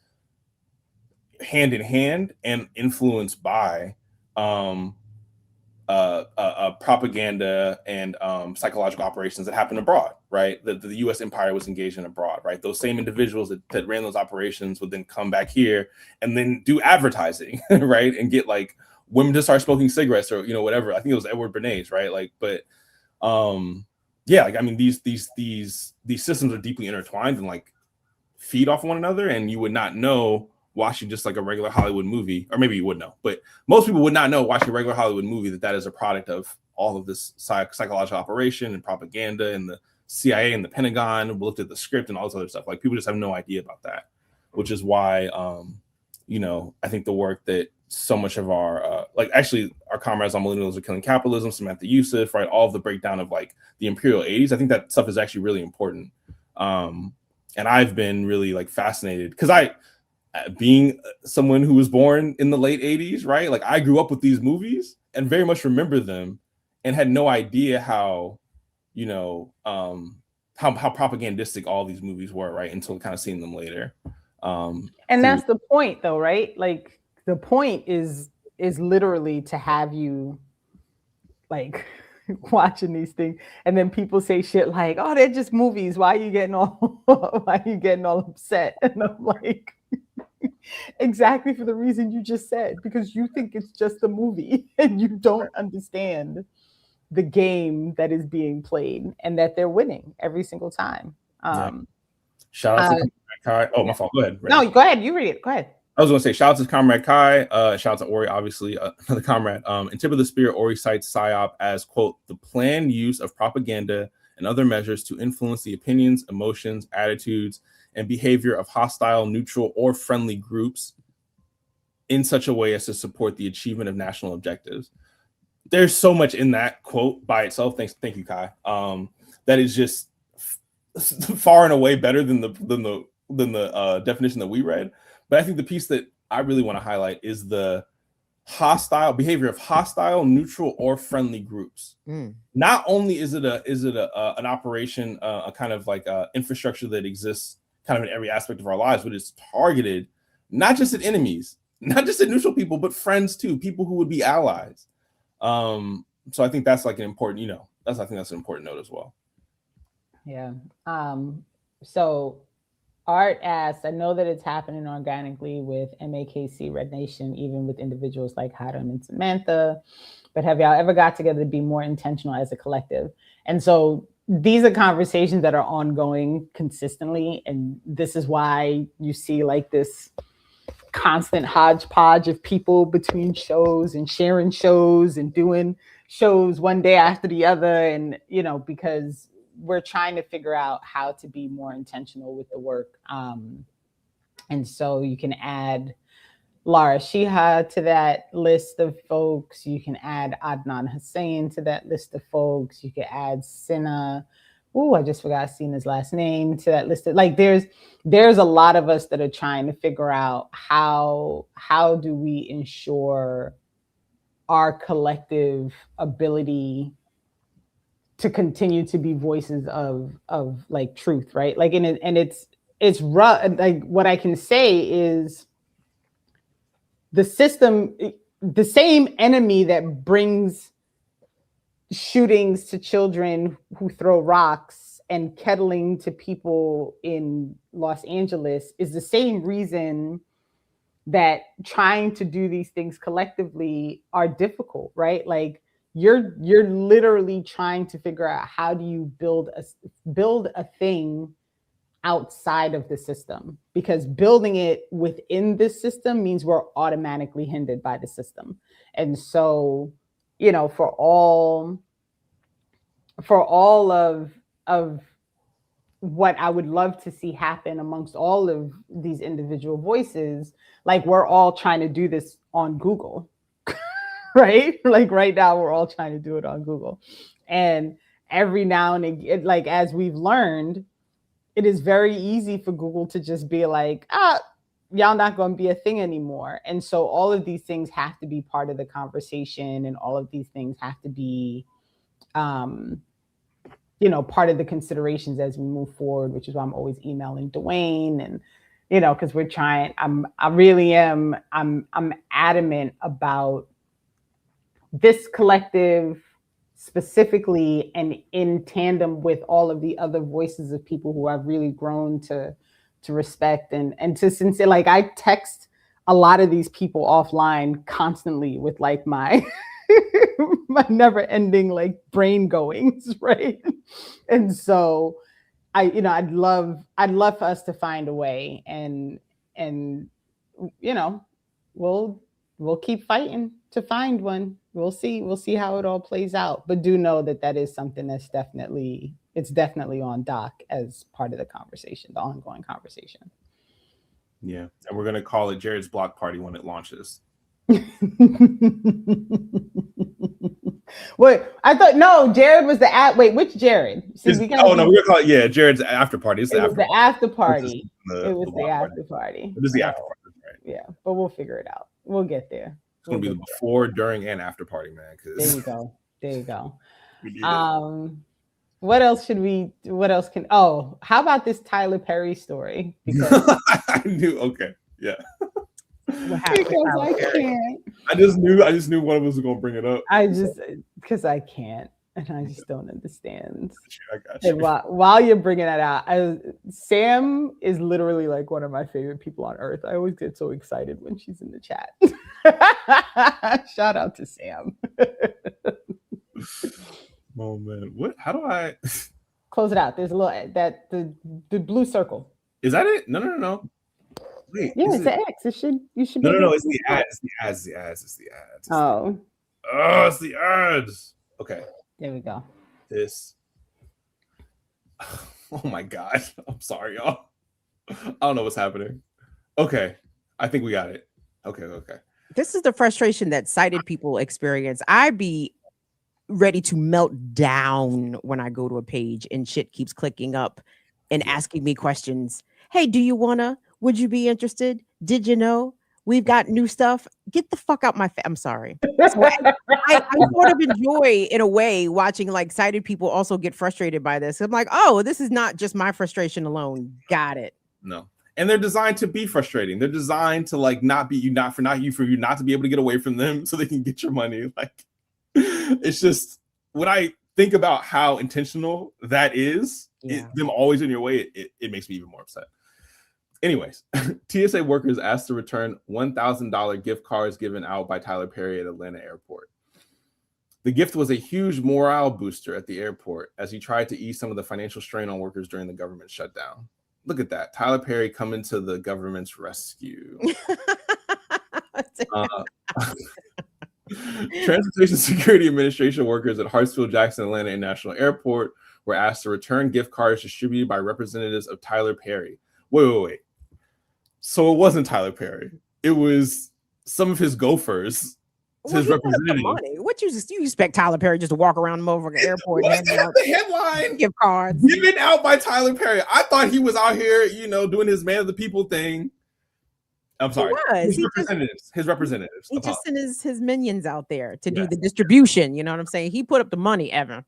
hand in hand and influenced by propaganda and psychological operations that happened abroad, right? That the U.S. empire was engaged in abroad, right? Those same individuals that ran those operations would then come back here and then do advertising, right? And get like women to start smoking cigarettes or, you know, whatever. I think it was Edward Bernays, right? Like, but yeah, like, I mean, these systems are deeply intertwined and like feed off one another, and you would not know watching just like a regular Hollywood movie, or maybe you would know, but most people would not know watching a regular Hollywood movie that is a product of all of this psychological operation and propaganda, and the CIA and the Pentagon looked at the script and all this other stuff. Like people just have no idea about that, which is why, you know, I think the work that so much of our, like actually our comrades on Millennials Are Killing Capitalism, Samantha Youssef, right, all of the breakdown of like the Imperial 80s, I think that stuff is actually really important. And I've been really like fascinated because being someone who was born in the late 80s, right? Like I grew up with these movies and very much remember them and had no idea how, you know, how propagandistic all these movies were, right? Until kind of seeing them later. And that's the point though, right? Like the point is literally to have you like watching these things, and then people say shit like, oh, they're just movies. Why are you getting all upset? And I'm like, exactly for the reason you just said, because you think it's just a movie and you don't understand the game that is being played and that they're winning every single time. Shout out to Kai. Oh, my fault. Go ahead. No, go ahead. You read it. Go ahead. I was going to say, shout out to Comrade Kai, shout out to Ori, obviously, another comrade. In Tip of the Spear, Ori cites PSYOP as, quote, the planned use of propaganda and other measures to influence the opinions, emotions, attitudes, and behavior of hostile, neutral, or friendly groups in such a way as to support the achievement of national objectives. There's so much in that quote by itself. Thank you, Kai. That is just far and away better than the definition that we read. But I think the piece that I really want to highlight is the hostile behavior of hostile, neutral, or friendly groups. Not only is it an operation, a kind of like infrastructure that exists kind of in every aspect of our lives, but it's targeted not just at enemies, not just at neutral people, but friends too, people who would be allies. So I think that's like an important, I think that's an important note as well. Yeah. So Art asks, I know that it's happening organically with MAKC, Red Nation, even with individuals like Hiram and Samantha, but have y'all ever got together to be more intentional as a collective? And so these are conversations that are ongoing consistently. And this is why you see like this constant hodgepodge of people between shows and sharing shows and doing shows one day after the other. And, because we're trying to figure out how to be more intentional with the work. And so you can add Lara Shiha to that list of folks. You can add Adnan Hussein to that list of folks. You can add Sina. Oh, I just forgot Sina's last name to that list. Like there's a lot of us that are trying to figure out how do we ensure our collective ability to continue to be voices of like truth, right? Like and it's rough. Like what I can say is the system, the same enemy that brings shootings to children who throw rocks and kettling to people in Los Angeles is the same reason that trying to do these things collectively are difficult, right? Like you're literally trying to figure out how do you build a thing outside of the system, because building it within this system means we're automatically hindered by the system. And so, you know, for all of what I would love to see happen amongst all of these individual voices, like we're all trying to do this on Google, right? Like right now we're all trying to do it on Google. And every now and again, like as we've learned, it is very easy for Google to just be like, y'all not going to be a thing anymore. And so all of these things have to be part of the conversation, and all of these things have to be, you know, part of the considerations as we move forward, which is why I'm always emailing Dwayne, and, you know, because we're trying, I'm adamant about this collective specifically, and in tandem with all of the other voices of people who I've really grown to respect and to sincere. Like I text a lot of these people offline constantly with like my my never ending like brain goings, right? And so I'd love for us to find a way, and you know, we'll keep fighting to find one. We'll see how it all plays out. But do know that is something that's definitely on dock as part of the conversation, the ongoing conversation. Yeah, and we're gonna call it Jared's Block Party when it launches. Wait, I thought no, Jared was the wait, which Jared? No, we're gonna call it Jared's after party. It's the after party. It was the after party. It is the after party, right? Yeah, but we'll figure it out. We'll get there. It's gonna be the before, during, and after party, man. There you go. What else can? Oh, how about this Tyler Perry story? Because I knew. Okay, yeah. Because I can't. I just knew one of us was gonna bring it up. Because I can't, and I just don't understand. I got you. And while you're bringing that out, Sam is literally like one of my favorite people on earth. I always get so excited when she's in the chat. Shout out to Sam. Oh man, what? How do I close it out? There's a little the blue circle. Is that it? No. Wait, yeah, it's the X. You should. No. It's the ads. It's the ads. Oh, it's the ads. Okay. There we go. This. Oh my god! I'm sorry, y'all. I don't know what's happening. Okay, I think we got it. Okay. This is the frustration that sighted people experience. I be ready to melt down when I go to a page and shit keeps clicking up and asking me questions. Hey, do you wanna? Would you be interested? Did you know? We've got new stuff. Get the fuck out my I'm sorry. So I sort of enjoy, in a way, watching like sighted people also get frustrated by this. I'm like, oh, this is not just my frustration alone. Got it. No. And they're designed to be frustrating. They're designed to like for you not to be able to get away from them so they can get your money. Like it's just when I think about how intentional that is, them always in your way, it makes me even more upset. Anyways, TSA workers asked to return $1,000 gift cards given out by Tyler Perry at Atlanta airport. The gift was a huge morale booster at the airport as he tried to ease some of the financial strain on workers during the government shutdown. Look at that. Tyler Perry coming to the government's rescue. Transportation Security Administration workers at Hartsfield-Jackson Atlanta International Airport were asked to return gift cards distributed by representatives of Tyler Perry. Wait. So it wasn't Tyler Perry. It was some of his gophers. Well, His he put up the representative. money. What you expect Tyler Perry just to walk around the motherfucking airport and What's out the headline? gift cards Given out by Tyler Perry. I thought he was out here, doing his man of the people thing. I'm sorry. His representatives. He just sent his minions out there to do the distribution. You know what I'm saying? He put up the money, Evan.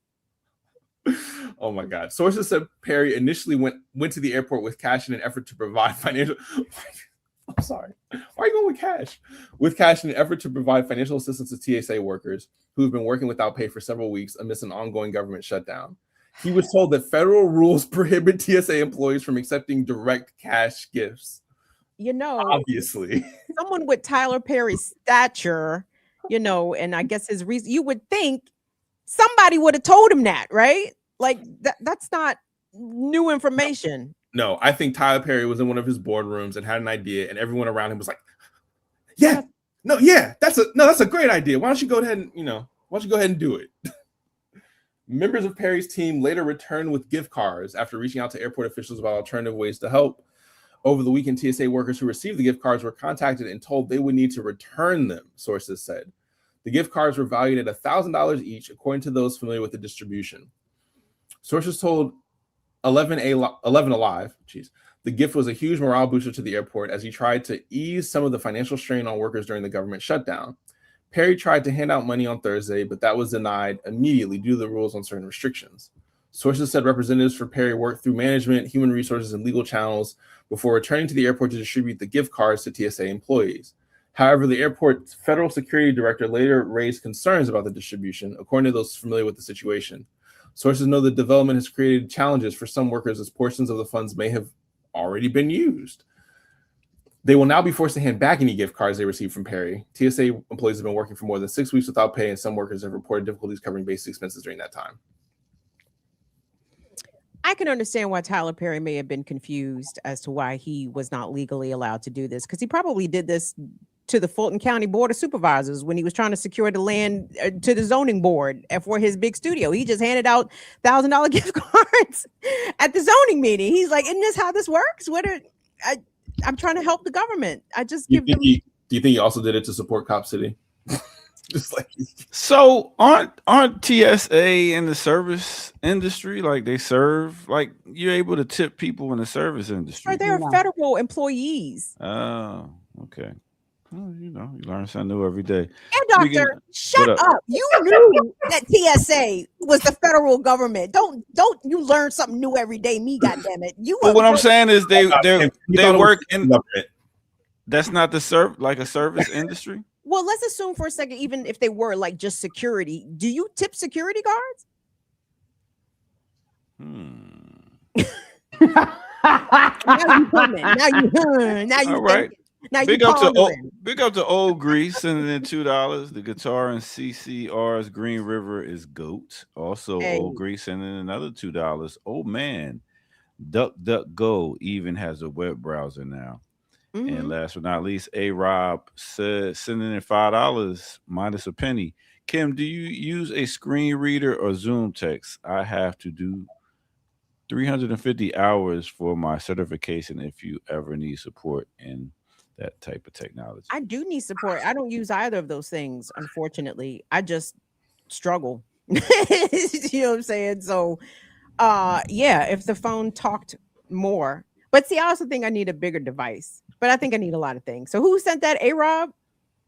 Oh my God. Sources said Perry initially went to the airport with cash in an effort to provide financial. I'm sorry. Why are you going with cash? With cash in an effort to provide financial assistance to TSA workers who have been working without pay for several weeks amidst an ongoing government shutdown. He was told that federal rules prohibit TSA employees from accepting direct cash gifts. Obviously, someone with Tyler Perry's stature, and I guess his reason, you would think somebody would have told him that, right? Like that's not new information. No, I think Tyler Perry was in one of his boardrooms and had an idea, and everyone around him was like, that's a great idea. Why don't you go ahead and do it? Members of Perry's team later returned with gift cards after reaching out to airport officials about alternative ways to help. Over the weekend, TSA workers who received the gift cards were contacted and told they would need to return them, sources said. The gift cards were valued at $1,000 each, according to those familiar with the distribution. Sources told 11 Alive, the gift was a huge morale booster to the airport as he tried to ease some of the financial strain on workers during the government shutdown. Perry tried to hand out money on Thursday, but that was denied immediately due to the rules on certain restrictions. Sources said representatives for Perry worked through management, human resources, and legal channels before returning to the airport to distribute the gift cards to TSA employees. However, the airport's federal security director later raised concerns about the distribution, according to those familiar with the situation. Sources know the development has created challenges for some workers as portions of the funds may have already been used. They will now be forced to hand back any gift cards they received from Perry. TSA employees have been working for more than 6 weeks without pay, and some workers have reported difficulties covering basic expenses during that time. I can understand why Tyler Perry may have been confused as to why he was not legally allowed to do this, because he probably did this to the Fulton County Board of Supervisors when he was trying to secure the land to the zoning board for his big studio. He just handed out $1,000 gift cards at the zoning meeting. He's like, isn't this how this works? I'm trying to help the government. I just give them. Do you think he also did it to support Cop City? Just like, so aren't TSA in the service industry? Like they serve, like you're able to tip people in the service industry. Or they're federal employees. Oh, okay. Well, you learn something new every day. And doctor, shut up. You knew that TSA was the federal government. Don't you learn something new every day, me, goddammit. But what I'm saying is they work in. That's not like a service industry. Well, let's assume for a second, even if they were like just security, do you tip security guards? Now you coming. Now you all right. Now big up to Old Grease sending in $2. The guitar in CCR's Green River is GOAT. Also, Old Grease sending in another $2. Oh man, DuckDuckGo even has a web browser now. And last but not least, A-Rob said sending in $5 minus a penny. Kim, do you use a screen reader or Zoom text? I have to do 350 hours for my certification if you ever need support in that type of technology. I do need support. I don't use either of those things, unfortunately. I just struggle. You know what I'm saying? So if the phone talked more. But see, I also think I need a bigger device. But I think I need a lot of things. So who sent that? A-Rob?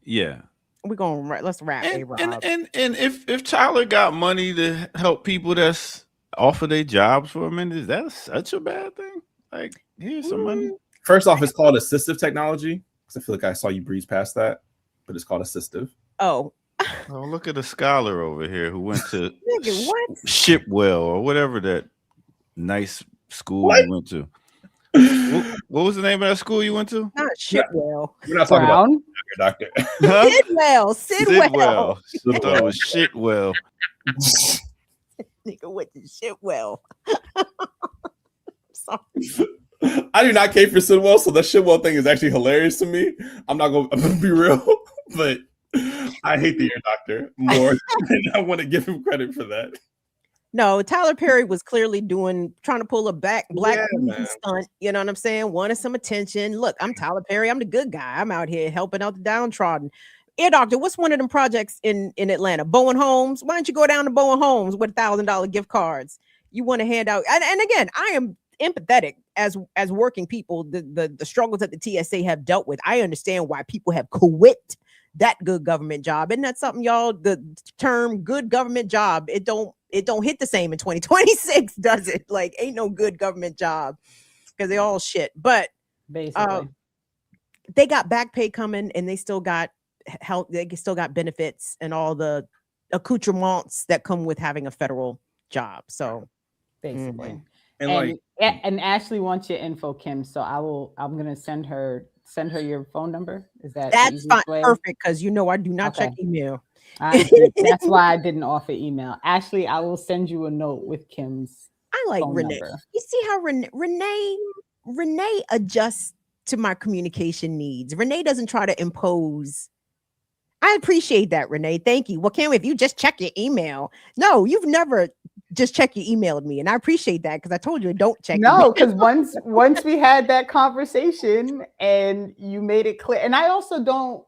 Yeah. Let's wrap A-Rob. And if Tyler got money to help people that's offer their jobs for a minute, is that such a bad thing? Like, here's some money. First off, it's called assistive technology. Because I feel like I saw you breeze past that, but it's called assistive. Oh, look at a scholar over here who went to Shipwell or whatever that nice school you went to. What was the name of that school you went to? Not Shipwell. We're not talking about doctor. Huh? Sidwell. I thought it was Shitwell. Nigga went to Shitwell. Sorry. I do not care for Sidwell, so the Shitwell thing is actually hilarious to me. I'm gonna be real, but I hate the ear doctor more, and I want to give him credit for that. No, Tyler Perry was clearly trying to pull a black man. stunt. You know what I'm saying? Wanted some attention. Look, I'm Tyler Perry. I'm the good guy. I'm out here helping out the downtrodden. Ear Doctor, what's one of them projects in Atlanta? Bowen Homes. Why don't you go down to Bowen Homes with $1,000 gift cards? You want to hand out. And again, I am empathetic as working people. The struggles that the TSA have dealt with. I understand why people have quit that good government job. Isn't that something, y'all? The term good government job, it don't hit the same in 2026, does it? Like, ain't no good government job because they all shit. But basically, they got back pay coming, and they still got health. They still got benefits and all the accoutrements that come with having a federal job. So basically, and Ashley wants your info, Kim. So I'm gonna send her your phone number. Is that's fine? Perfect, because I do not check email. That's why I didn't offer email. Ashley, I will send you a note with Kim's. I like Renee. Number. You see how Renee adjusts to my communication needs. Renee doesn't try to impose. I appreciate that, Renee. Thank you. Well, Kim, if you just check your email. No, you've never just check your email with me, and I appreciate that because I told you don't check. No, because once we had that conversation and you made it clear, and I also don't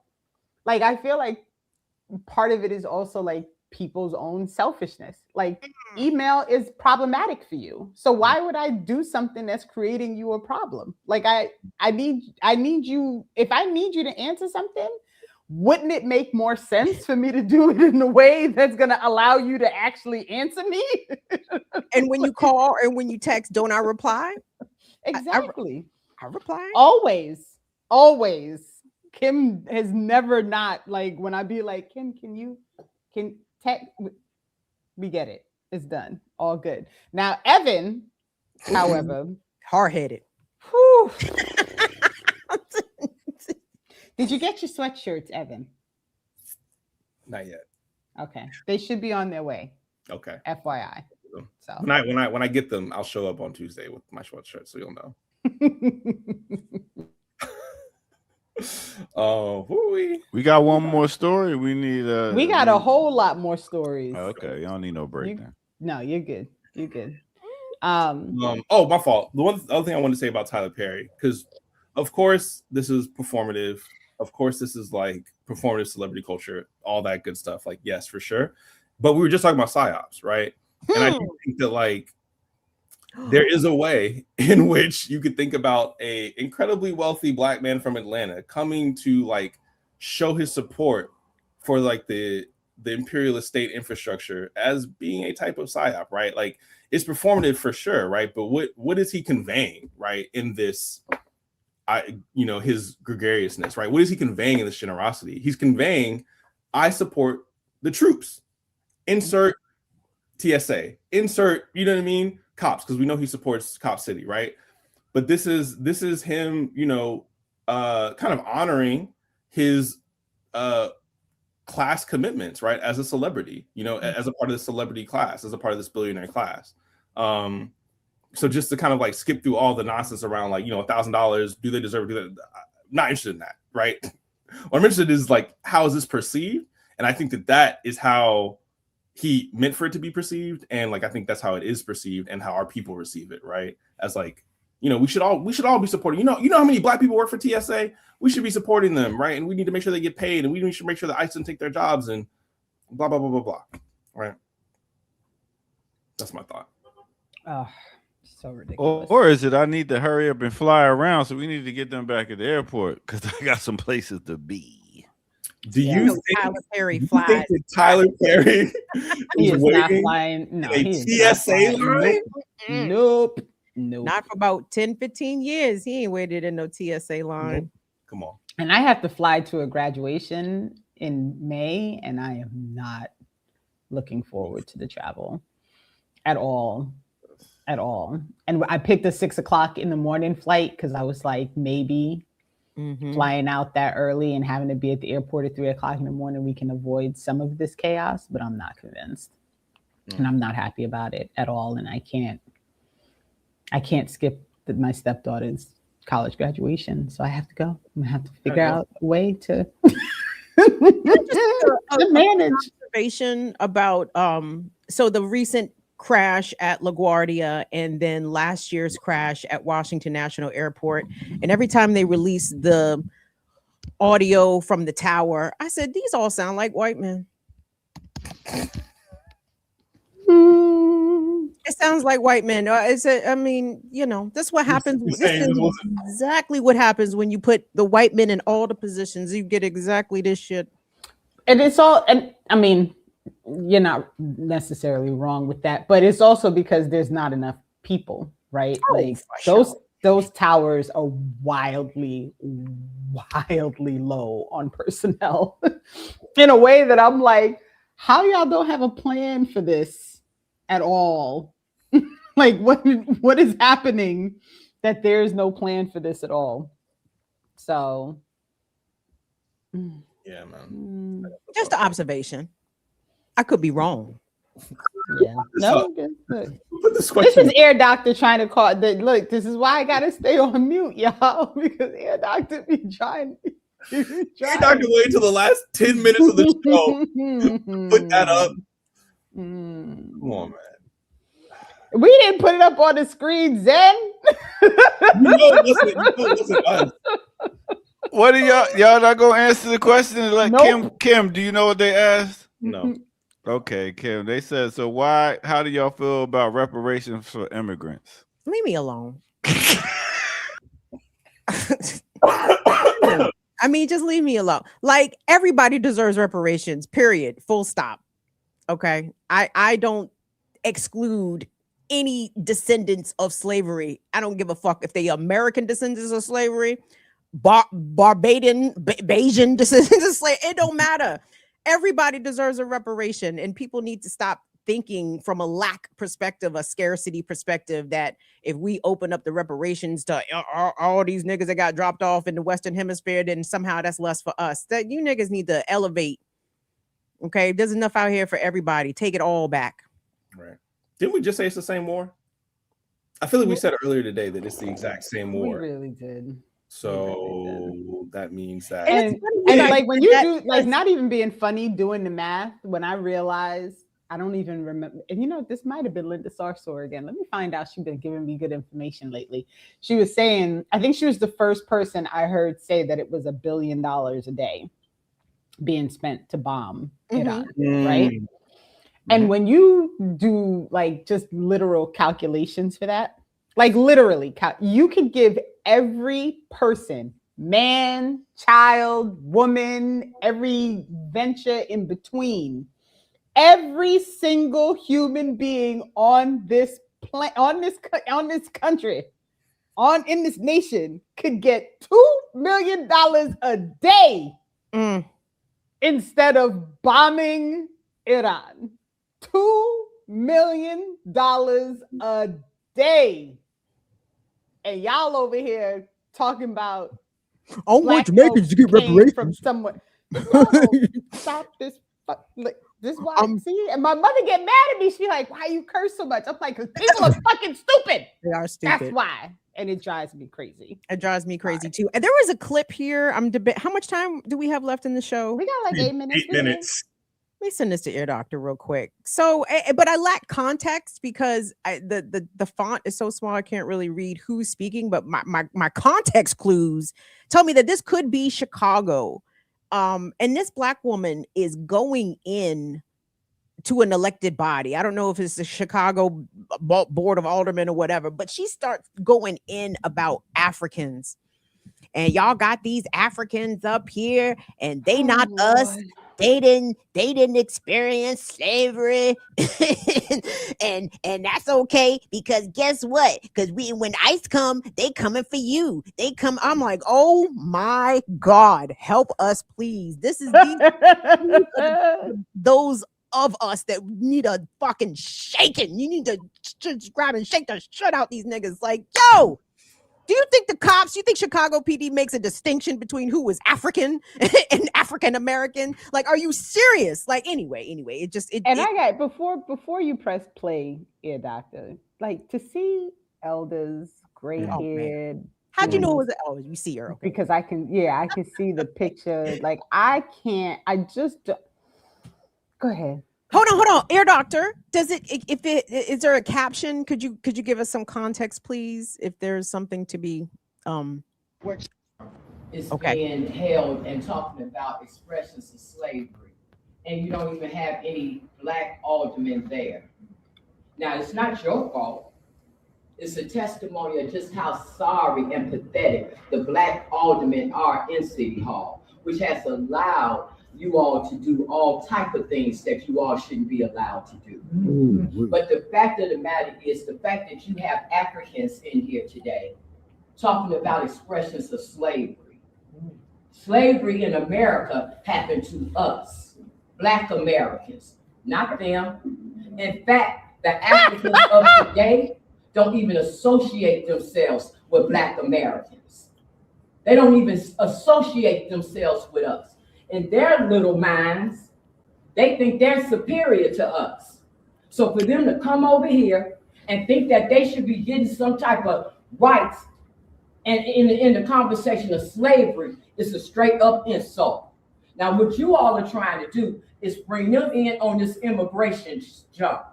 like. I feel like part of it is also like people's own selfishness. Like email is problematic for you, so why would I do something that's creating you a problem? Like I need you. If I need you to answer something, wouldn't it make more sense for me to do it in a way that's going to allow you to actually answer me? And when you call and when you text, don't I reply? Exactly. I reply. Always. Kim has never not, like, when I be like, Kim, can text? We get it. It's done. All good. Now, Evan, however. Hard-headed. Whew. Did you get your sweatshirts, Evan? Not yet. Okay, they should be on their way. Okay. FYI. So when I get them, I'll show up on Tuesday with my sweatshirt, so you'll know. We got one more story. We need. We got a whole lot more stories. Okay, you don't need no break. No, you're good. You're good. Oh, my fault. The other thing I wanted to say about Tyler Perry, because of course this is performative. Of course, this is like performative celebrity culture, all that good stuff. Like, yes, for sure. But we were just talking about psyops, right? And I do think that like there is a way in which you could think about a incredibly wealthy black man from Atlanta coming to like show his support for like the imperialist state infrastructure as being a type of psyop, right? Like it's performative for sure, right? But what is he conveying, right, in this? His gregariousness, right? What is he conveying in this generosity? He's conveying, I support the troops. Insert TSA. Insert, you know what I mean? Cops, because we know he supports Cop City, right? But this is him, kind of honoring his class commitments, right? As a celebrity, as a part of the celebrity class, as a part of this billionaire class. So just to kind of like skip through all the nonsense around like, $1,000, do they deserve it? I'm not interested in that, right? What I'm interested in is like, how is this perceived? And I think that is how he meant for it to be perceived. And like, I think that's how it is perceived and how our people receive it, right? As like, we should all be supporting, you know how many black people work for TSA? We should be supporting them, right? And we need to make sure they get paid, and we should make sure that ICE doesn't take their jobs and blah, blah, blah, blah, blah, right? That's my thought. Oh. So ridiculous. Or is it I need to hurry up and fly around, so we need to get them back at the airport because I got some places to be. Do you think Tyler Perry flies? That Tyler Perry he is not flying. No, a TSA line? Nope. Not for about 10, 15 years. He ain't waited in no TSA line. Nope. Come on. And I have to fly to a graduation in May, and I am not looking forward to the travel at all. And I picked a 6:00 in the morning flight because I was like, maybe flying out that early and having to be at the airport at 3:00 in the morning, we can avoid some of this chaos, but I'm not convinced. And I'm not happy about it at all. And I can't skip my stepdaughter's college graduation. So I have to go. I'm gonna have to figure out a way to manage. Observation about so the recent crash at LaGuardia and then last year's crash at Washington National Airport. And every time they release the audio from the tower, I said, these all sound like white men. It sounds like white men. I mean, that's what happens. This is exactly what happens when you put the white men in all the positions. You get exactly this shit. And it's all, and I mean, you're not necessarily wrong with that, but it's also because there's not enough people, right? Like those towers are wildly low on personnel in a way that I'm like, how y'all don't have a plan for this at all? Like what is happening that there's no plan for this at all? So yeah, man. Just an observation. I could be wrong. Yeah. No, this is Air Doctor trying to call look, this is why I gotta stay on mute, y'all, because Air Doctor be trying. Air Doctor waited till the last 10 minutes of the show to put that up. Come on, man. We didn't put it up on the screen, Zen. Listen, us. What are y'all not gonna answer the question? Like, nope. Kim, do you know what they asked? No. Okay, Kim. They said, so how do y'all feel about reparations for immigrants? Leave me alone. I mean, just leave me alone. Like, everybody deserves reparations, period. Full stop. Okay. I don't exclude any descendants of slavery. I don't give a fuck if they American descendants of slavery, Barbadian, Bayesian descendants of slavery. It don't matter. Everybody deserves a reparation, and people need to stop thinking from a lack perspective, a scarcity perspective, that if we open up the reparations to all these niggas that got dropped off in the Western Hemisphere, then somehow that's less for us. That you niggas need to elevate. Okay, there's enough out here for everybody. Take it all back. Right. Didn't we just say it's the same war? I feel like we said earlier today that it's the exact same war. We really did. So that means that, and like when you do, like, not even being funny, doing the math, when I realized I don't even remember, and this might have been Linda Sarsour again. Let me find out. She's been giving me good information lately. She was saying, I think she was the first person I heard say that it was $1 billion a day being spent to bomb Iran, right? And when you do like just literal calculations for that, like literally, you could give every person, man, child, woman, every venture in between, every single human being on this country, in this nation, could get $2 million a day instead of bombing Iran. $2 million a day. And y'all over here talking about I want Jamaicans to get reparations from somewhere. Stop this. This is why I see. And my mother get mad at me. She's like, "Why you curse so much?" I'm like, "Because people are fucking stupid." They are stupid. That's why. And it drives me crazy. It drives me crazy too. And there was a clip here. How much time do we have left in the show? We got like 8 minutes. 8 minutes. Let me send this to Air Doctor real quick. So, but I lack context because the font is so small I can't really read who's speaking. But my context clues tell me that this could be Chicago, and this Black woman is going in to an elected body. I don't know if it's the Chicago Board of Aldermen or whatever, but she starts going in about Africans. And y'all got these Africans up here, and they not us. They didn't experience slavery, and that's okay, because guess what? Because when ICE come, they coming for you. They come. I'm like, oh my God, help us, please. This is those of us that need a fucking shaking. You need to just grab and shake the shit out these niggas. Like, yo. Do you think you think Chicago PD makes a distinction between who is African and African American? Like, are you serious? Like, anyway, I got before you press play, Ear Doctor, like to see elders, gray haired. How'd you know it was an you see her? Okay. Because I can see the picture. Like, I just go ahead. Hold on, Air Doctor. Does it? If it is there a caption? Could you give us some context, please? If there's something to be is being held and talking about expressions of slavery, and you don't even have any black aldermen there. Now, it's not your fault. It's a testimony of just how sorry and pathetic the black aldermen are in City Hall, which has allowed you all to do all type of things that you all shouldn't be allowed to do. But the fact of the matter is the fact that you have Africans in here today talking about expressions of slavery. Slavery in America happened to us, Black Americans, not them. In fact, the Africans of today don't even associate themselves with Black Americans. They don't even associate themselves with us. In their little minds, they think they're superior to us. So for them to come over here and think that they should be getting some type of rights and in the conversation of slavery is a straight up insult. Now, what you all are trying to do is bring them in on this immigration jump.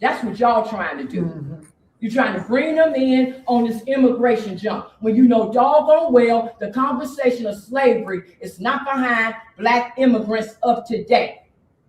That's what y'all trying to do. You're trying to bring them in on this immigration jump when you know doggone well the conversation of slavery is not behind Black immigrants of today.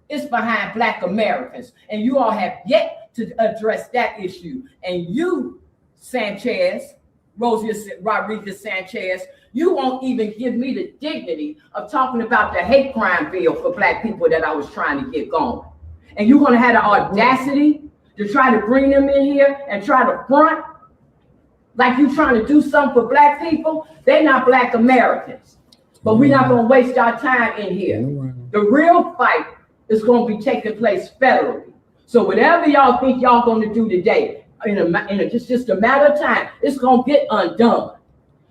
It's behind Black Americans. And you all have yet to address that issue. And you, Sanchez, Rodriguez Sanchez, you won't even give me the dignity of talking about the hate crime bill for Black people that I was trying to get going. And you're going to have the audacity to try to bring them in here and try to front like you trying to do something for Black people. They're not Black Americans, but we're not going to waste our time in here. The real fight is going to be taking place federally. So whatever y'all think y'all going to do today, just a matter of time, it's going to get undone.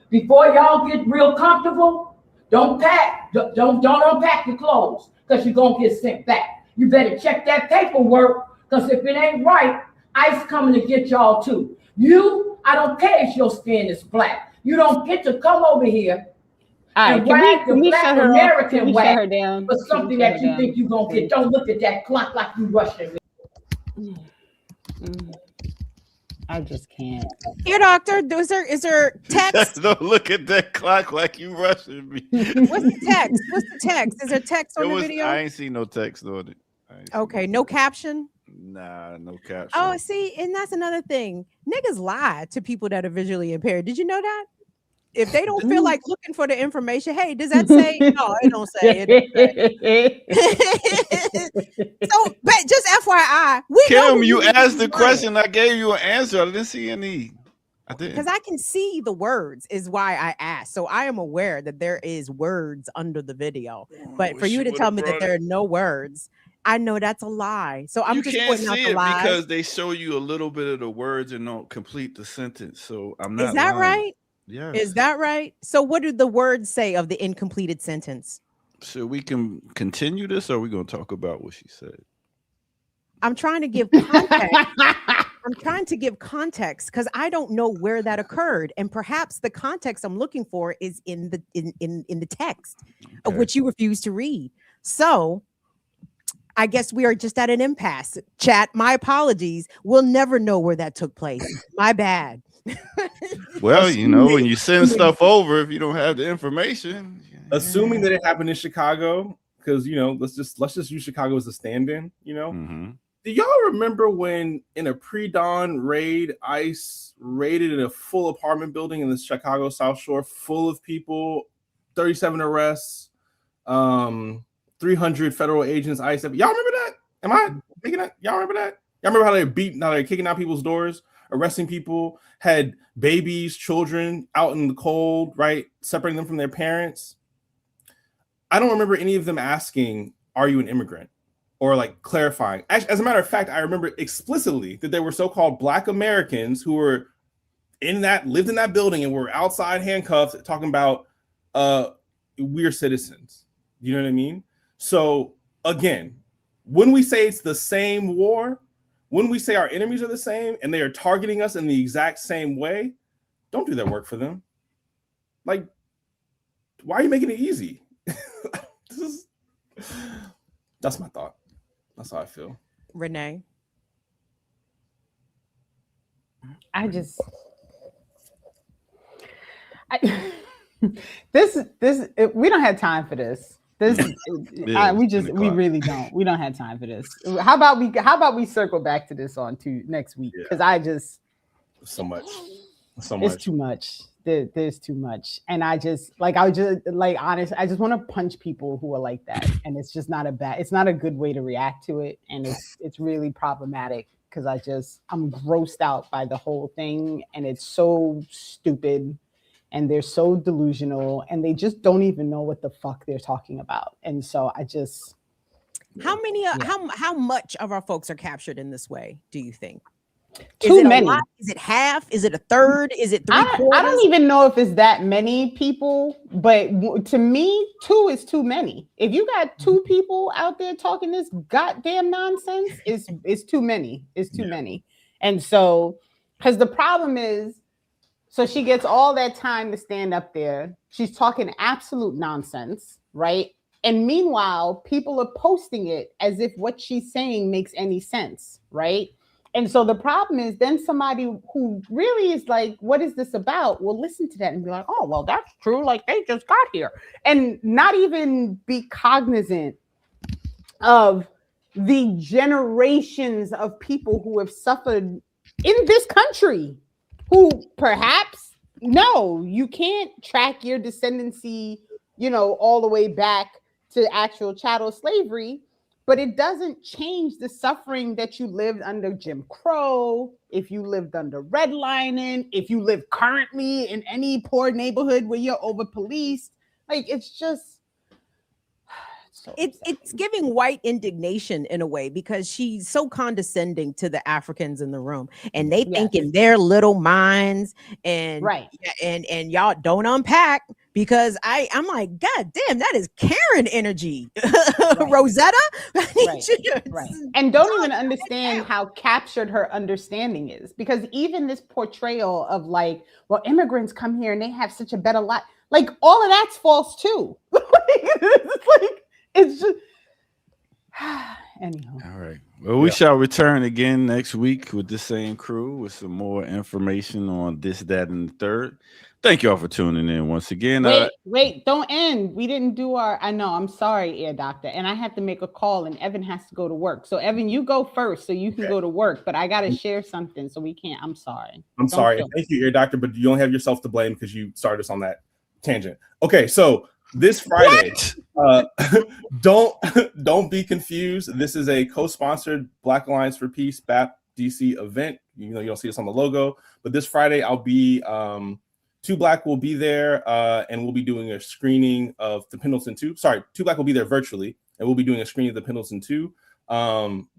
Before y'all get real comfortable, don't unpack your clothes because you're going to get sent back. You better check that paperwork. Because if it ain't right, ICE coming to get y'all too. I don't care if your skin is black. You don't get to come over here and rag the Black American whack for something that you think you're going to get. Don't look at that clock like you rushing me. I just can't. Ear Doctor, is there text? Don't look at that clock like you rushing me. What's the text? Is there text on the video? I ain't seen no text on it. Okay, no caption? Nah, no caption. Oh, see, and that's another thing. Niggas lie to people that are visually impaired. Did you know that? If they don't feel like looking for the information, hey, does that say? No, it don't say it. So, but just FYI, Kim, you asked the question, I gave you an answer. I didn't see any. I didn't. Because I can see the words is why I asked. So I am aware that there is words under the video. But for you to tell me that there are no words, I know that's a lie. So I'm just pointing out the lies. Because they show you a little bit of the words and don't complete the sentence. So I'm not. Is that lying. right? Yeah. Is that right? So what do the words say of the incompleted sentence? So we can continue this, or are we going to talk about what she said? I'm trying to give context. I'm trying to give context because I don't know where that occurred, and perhaps the context I'm looking for is in the text of which you refuse to read. So I guess we are just at an impasse. Chat, my apologies. We'll never know where that took place. My bad. Well, you know, when you send stuff over, if you don't have the information, assuming that it happened in Chicago, because let's just use Chicago as a stand-in. Do y'all remember when in a pre-dawn raid, ICE raided in a full apartment building in the Chicago South Shore, full of people, 37 arrests, 300 federal agents, ICE. Y'all remember that? Am I making that? Y'all remember that? Y'all remember how they're kicking out people's doors, arresting people, had babies, children out in the cold, right? Separating them from their parents. I don't remember any of them asking, "Are you an immigrant?" or like clarifying. As a matter of fact, I remember explicitly that there were so-called Black Americans who were lived in that building and were outside handcuffed talking about we're citizens. You know what I mean? So again, when we say it's the same war, when we say our enemies are the same and they are targeting us in the exact same way, don't do that work for them. Like, why are you making it easy? That's my thought. That's how I feel. Renee? We don't have time for this. We really don't. We don't have time for this. How about we circle back to this on to next week? Because so much. It's too much. There's too much, and I just want to punch people who are like that, and it's just it's not a good way to react to it, and it's really problematic because I'm grossed out by the whole thing, and it's so stupid. And they're so delusional, and they just don't even know what the fuck they're talking about. And so how much of our folks are captured in this way, do you think? Too many. Is it half? Is it a third? Is it 3/4? I don't even know if it's that many people, but to me, 2 is too many. If you got 2 people out there talking this goddamn nonsense, it's too many. It's too many. And so, because the problem is, so she gets all that time to stand up there. She's talking absolute nonsense, right? And meanwhile, people are posting it as if what she's saying makes any sense, right? And so the problem is then somebody who really is like, what is this about? Will listen to that and be like, oh, well, that's true. Like they just got here. And not even be cognizant of the generations of people who have suffered in this country. Who perhaps, no, you can't track your descendancy, all the way back to actual chattel slavery, but it doesn't change the suffering that you lived under Jim Crow, if you lived under redlining, if you live currently in any poor neighborhood where you're over-policed. Like, it's just... It's giving white indignation in a way because she's so condescending to the Africans in the room, and they think in their little minds, and and y'all don't unpack because I'm like, God damn, that is Karen energy, Rosetta, right? And don't even understand how captured her understanding is, because even this portrayal of like, well, immigrants come here and they have such a better life, like all of that's false too. It's just anyhow. All right. Well, we shall return again next week with the same crew with some more information on this, that, and the third. Thank you all for tuning in once again. Wait, don't end. We didn't do I know, I'm sorry, Air Doctor. And I have to make a call and Evan has to go to work. So Evan, you go first so you can go to work, but I got to share something so we can't. I'm sorry. Thank you, Air Doctor, but you only have yourself to blame because you started us on that tangent. Okay, so this Friday, don't be confused. This is a co-sponsored Black Alliance for Peace BAP DC event. You don't see us on the logo, but this Friday I'll be 2 Black will be there, and we'll be doing a screening of the Pendleton 2. Sorry, 2 Black will be there virtually, and we'll be doing a screening of the Pendleton 2,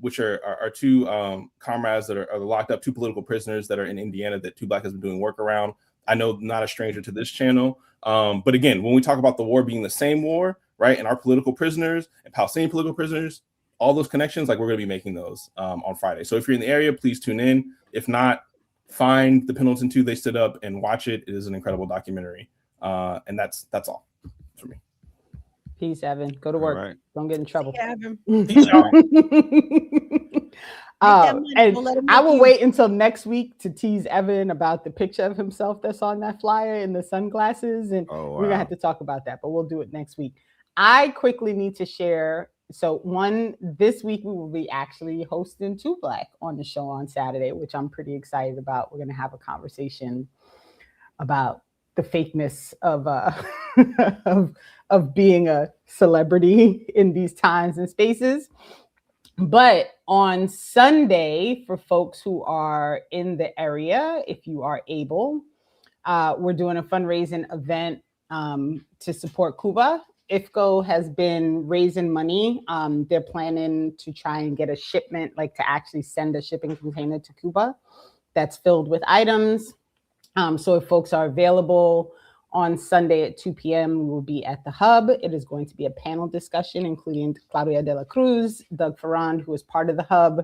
which are 2 comrades that are locked up, 2 political prisoners that are in Indiana that 2 Black has been doing work around. I know, not a stranger to this channel. But again, when we talk about the war being the same war, right, and our political prisoners and Palestinian political prisoners, all those connections, like we're going to be making those on Friday. So if you're in the area, please tune in. If not, find the Pendleton 2 They Stood Up and watch it. It is an incredible documentary. And that's all for me. Peace, Evan. Go to work. Right. Don't get in trouble. Peace, And I will wait until next week to tease Evan about the picture of himself that's on that flyer in the sunglasses. And we're going to have to talk about that, but we'll do it next week. I quickly need to share. So this week we will be actually hosting 2 Black on the show on Saturday, which I'm pretty excited about. We're going to have a conversation about the fakeness of of being a celebrity in these times and spaces. But on Sunday, for folks who are in the area, if you are able, we're doing a fundraising event to support Cuba. IFCO has been raising money. They're planning to try and get a shipment, like to actually send a shipping container to Cuba that's filled with items. So if folks are available on Sunday at 2 p.m., we will be at the Hub. It is going to be a panel discussion, including Claudia de la Cruz, Doug Ferrand, who is part of the Hub,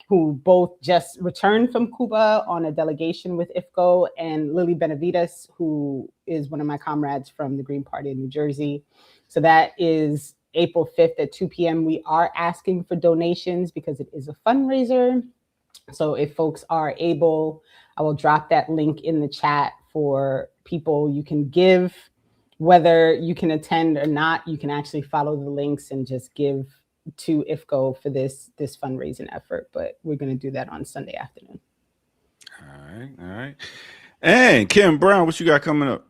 who both just returned from Cuba on a delegation with IFCO, and Lily Benavides, who is one of my comrades from the Green Party in New Jersey. So that is April 5th at 2 p.m. We are asking for donations because it is a fundraiser. So if folks are able, I will drop that link in the chat for people. You can give, whether you can attend or not. You can actually follow the links and just give to IFCO for this fundraising effort. But we're going to do that on Sunday afternoon. All right. And Kim Brown, what you got coming up?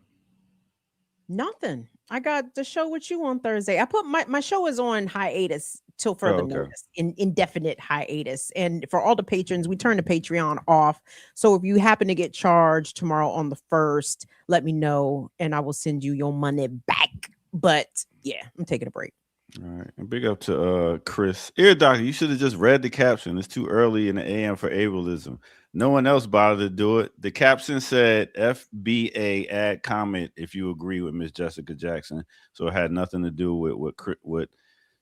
Nothing. I got the show with you on Thursday. I put my show is on hiatus till further notice, indefinite hiatus. And for all the patrons, we turn the Patreon off. So if you happen to get charged tomorrow on the 1st, let me know and I will send you your money back. But yeah, I'm taking a break. All right. And big up to Chris. Ear Doctor, you should have just read the caption. It's too early in the AM for ableism. No one else bothered to do it. The caption said FBA, add comment if you agree with Miss Jessica Jackson. So it had nothing to do with what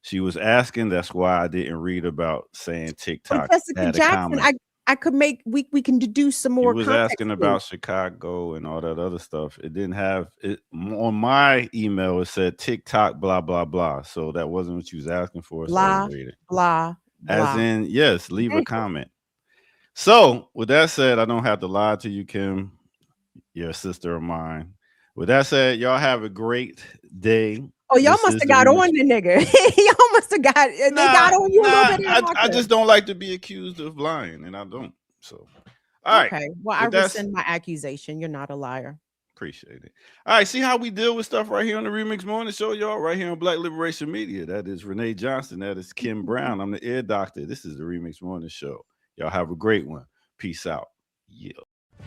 she was asking. That's why I didn't read about saying TikTok. But Jessica Jackson, I could make we can deduce some more. He was asking about Chicago and all that other stuff. It didn't have it on my email. It said TikTok, blah blah blah. So that wasn't what you was asking for. Blah so blah. As in, yes, leave a comment. So with that said, I don't have to lie to you, Kim. You're a sister of mine. With that said, y'all have a great day. Oh, y'all must have got on the nigga. Y'all must have got they got on you a little bit. I just don't like to be accused of lying, and I don't. So all right. Okay. Well, I rescind my accusation. You're not a liar. Appreciate it. All right, see how we deal with stuff right here on the Remix Morning Show, y'all, right here on Black Liberation Media. That is Renee Johnson. That is Kim Brown. I'm the Ear Doctor. This is the Remix Morning Show. Y'all have a great one. Peace out. Yeah.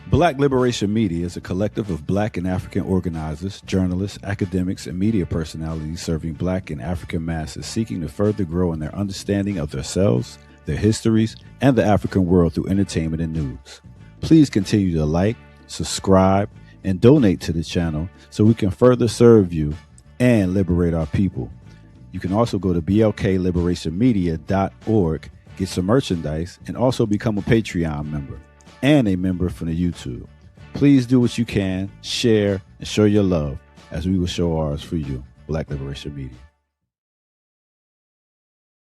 Black Liberation Media is a collective of Black and African organizers, journalists, academics, and media personalities serving Black and African masses seeking to further grow in their understanding of themselves, their histories, and the African world through entertainment and news. Please continue to like, subscribe, and donate to the channel so we can further serve you and liberate our people. You can also go to blkliberationmedia.org, get some merchandise, and also become a Patreon member and a member from the YouTube. Please do what you can, share, and show your love as we will show ours for you. Black Liberation Media.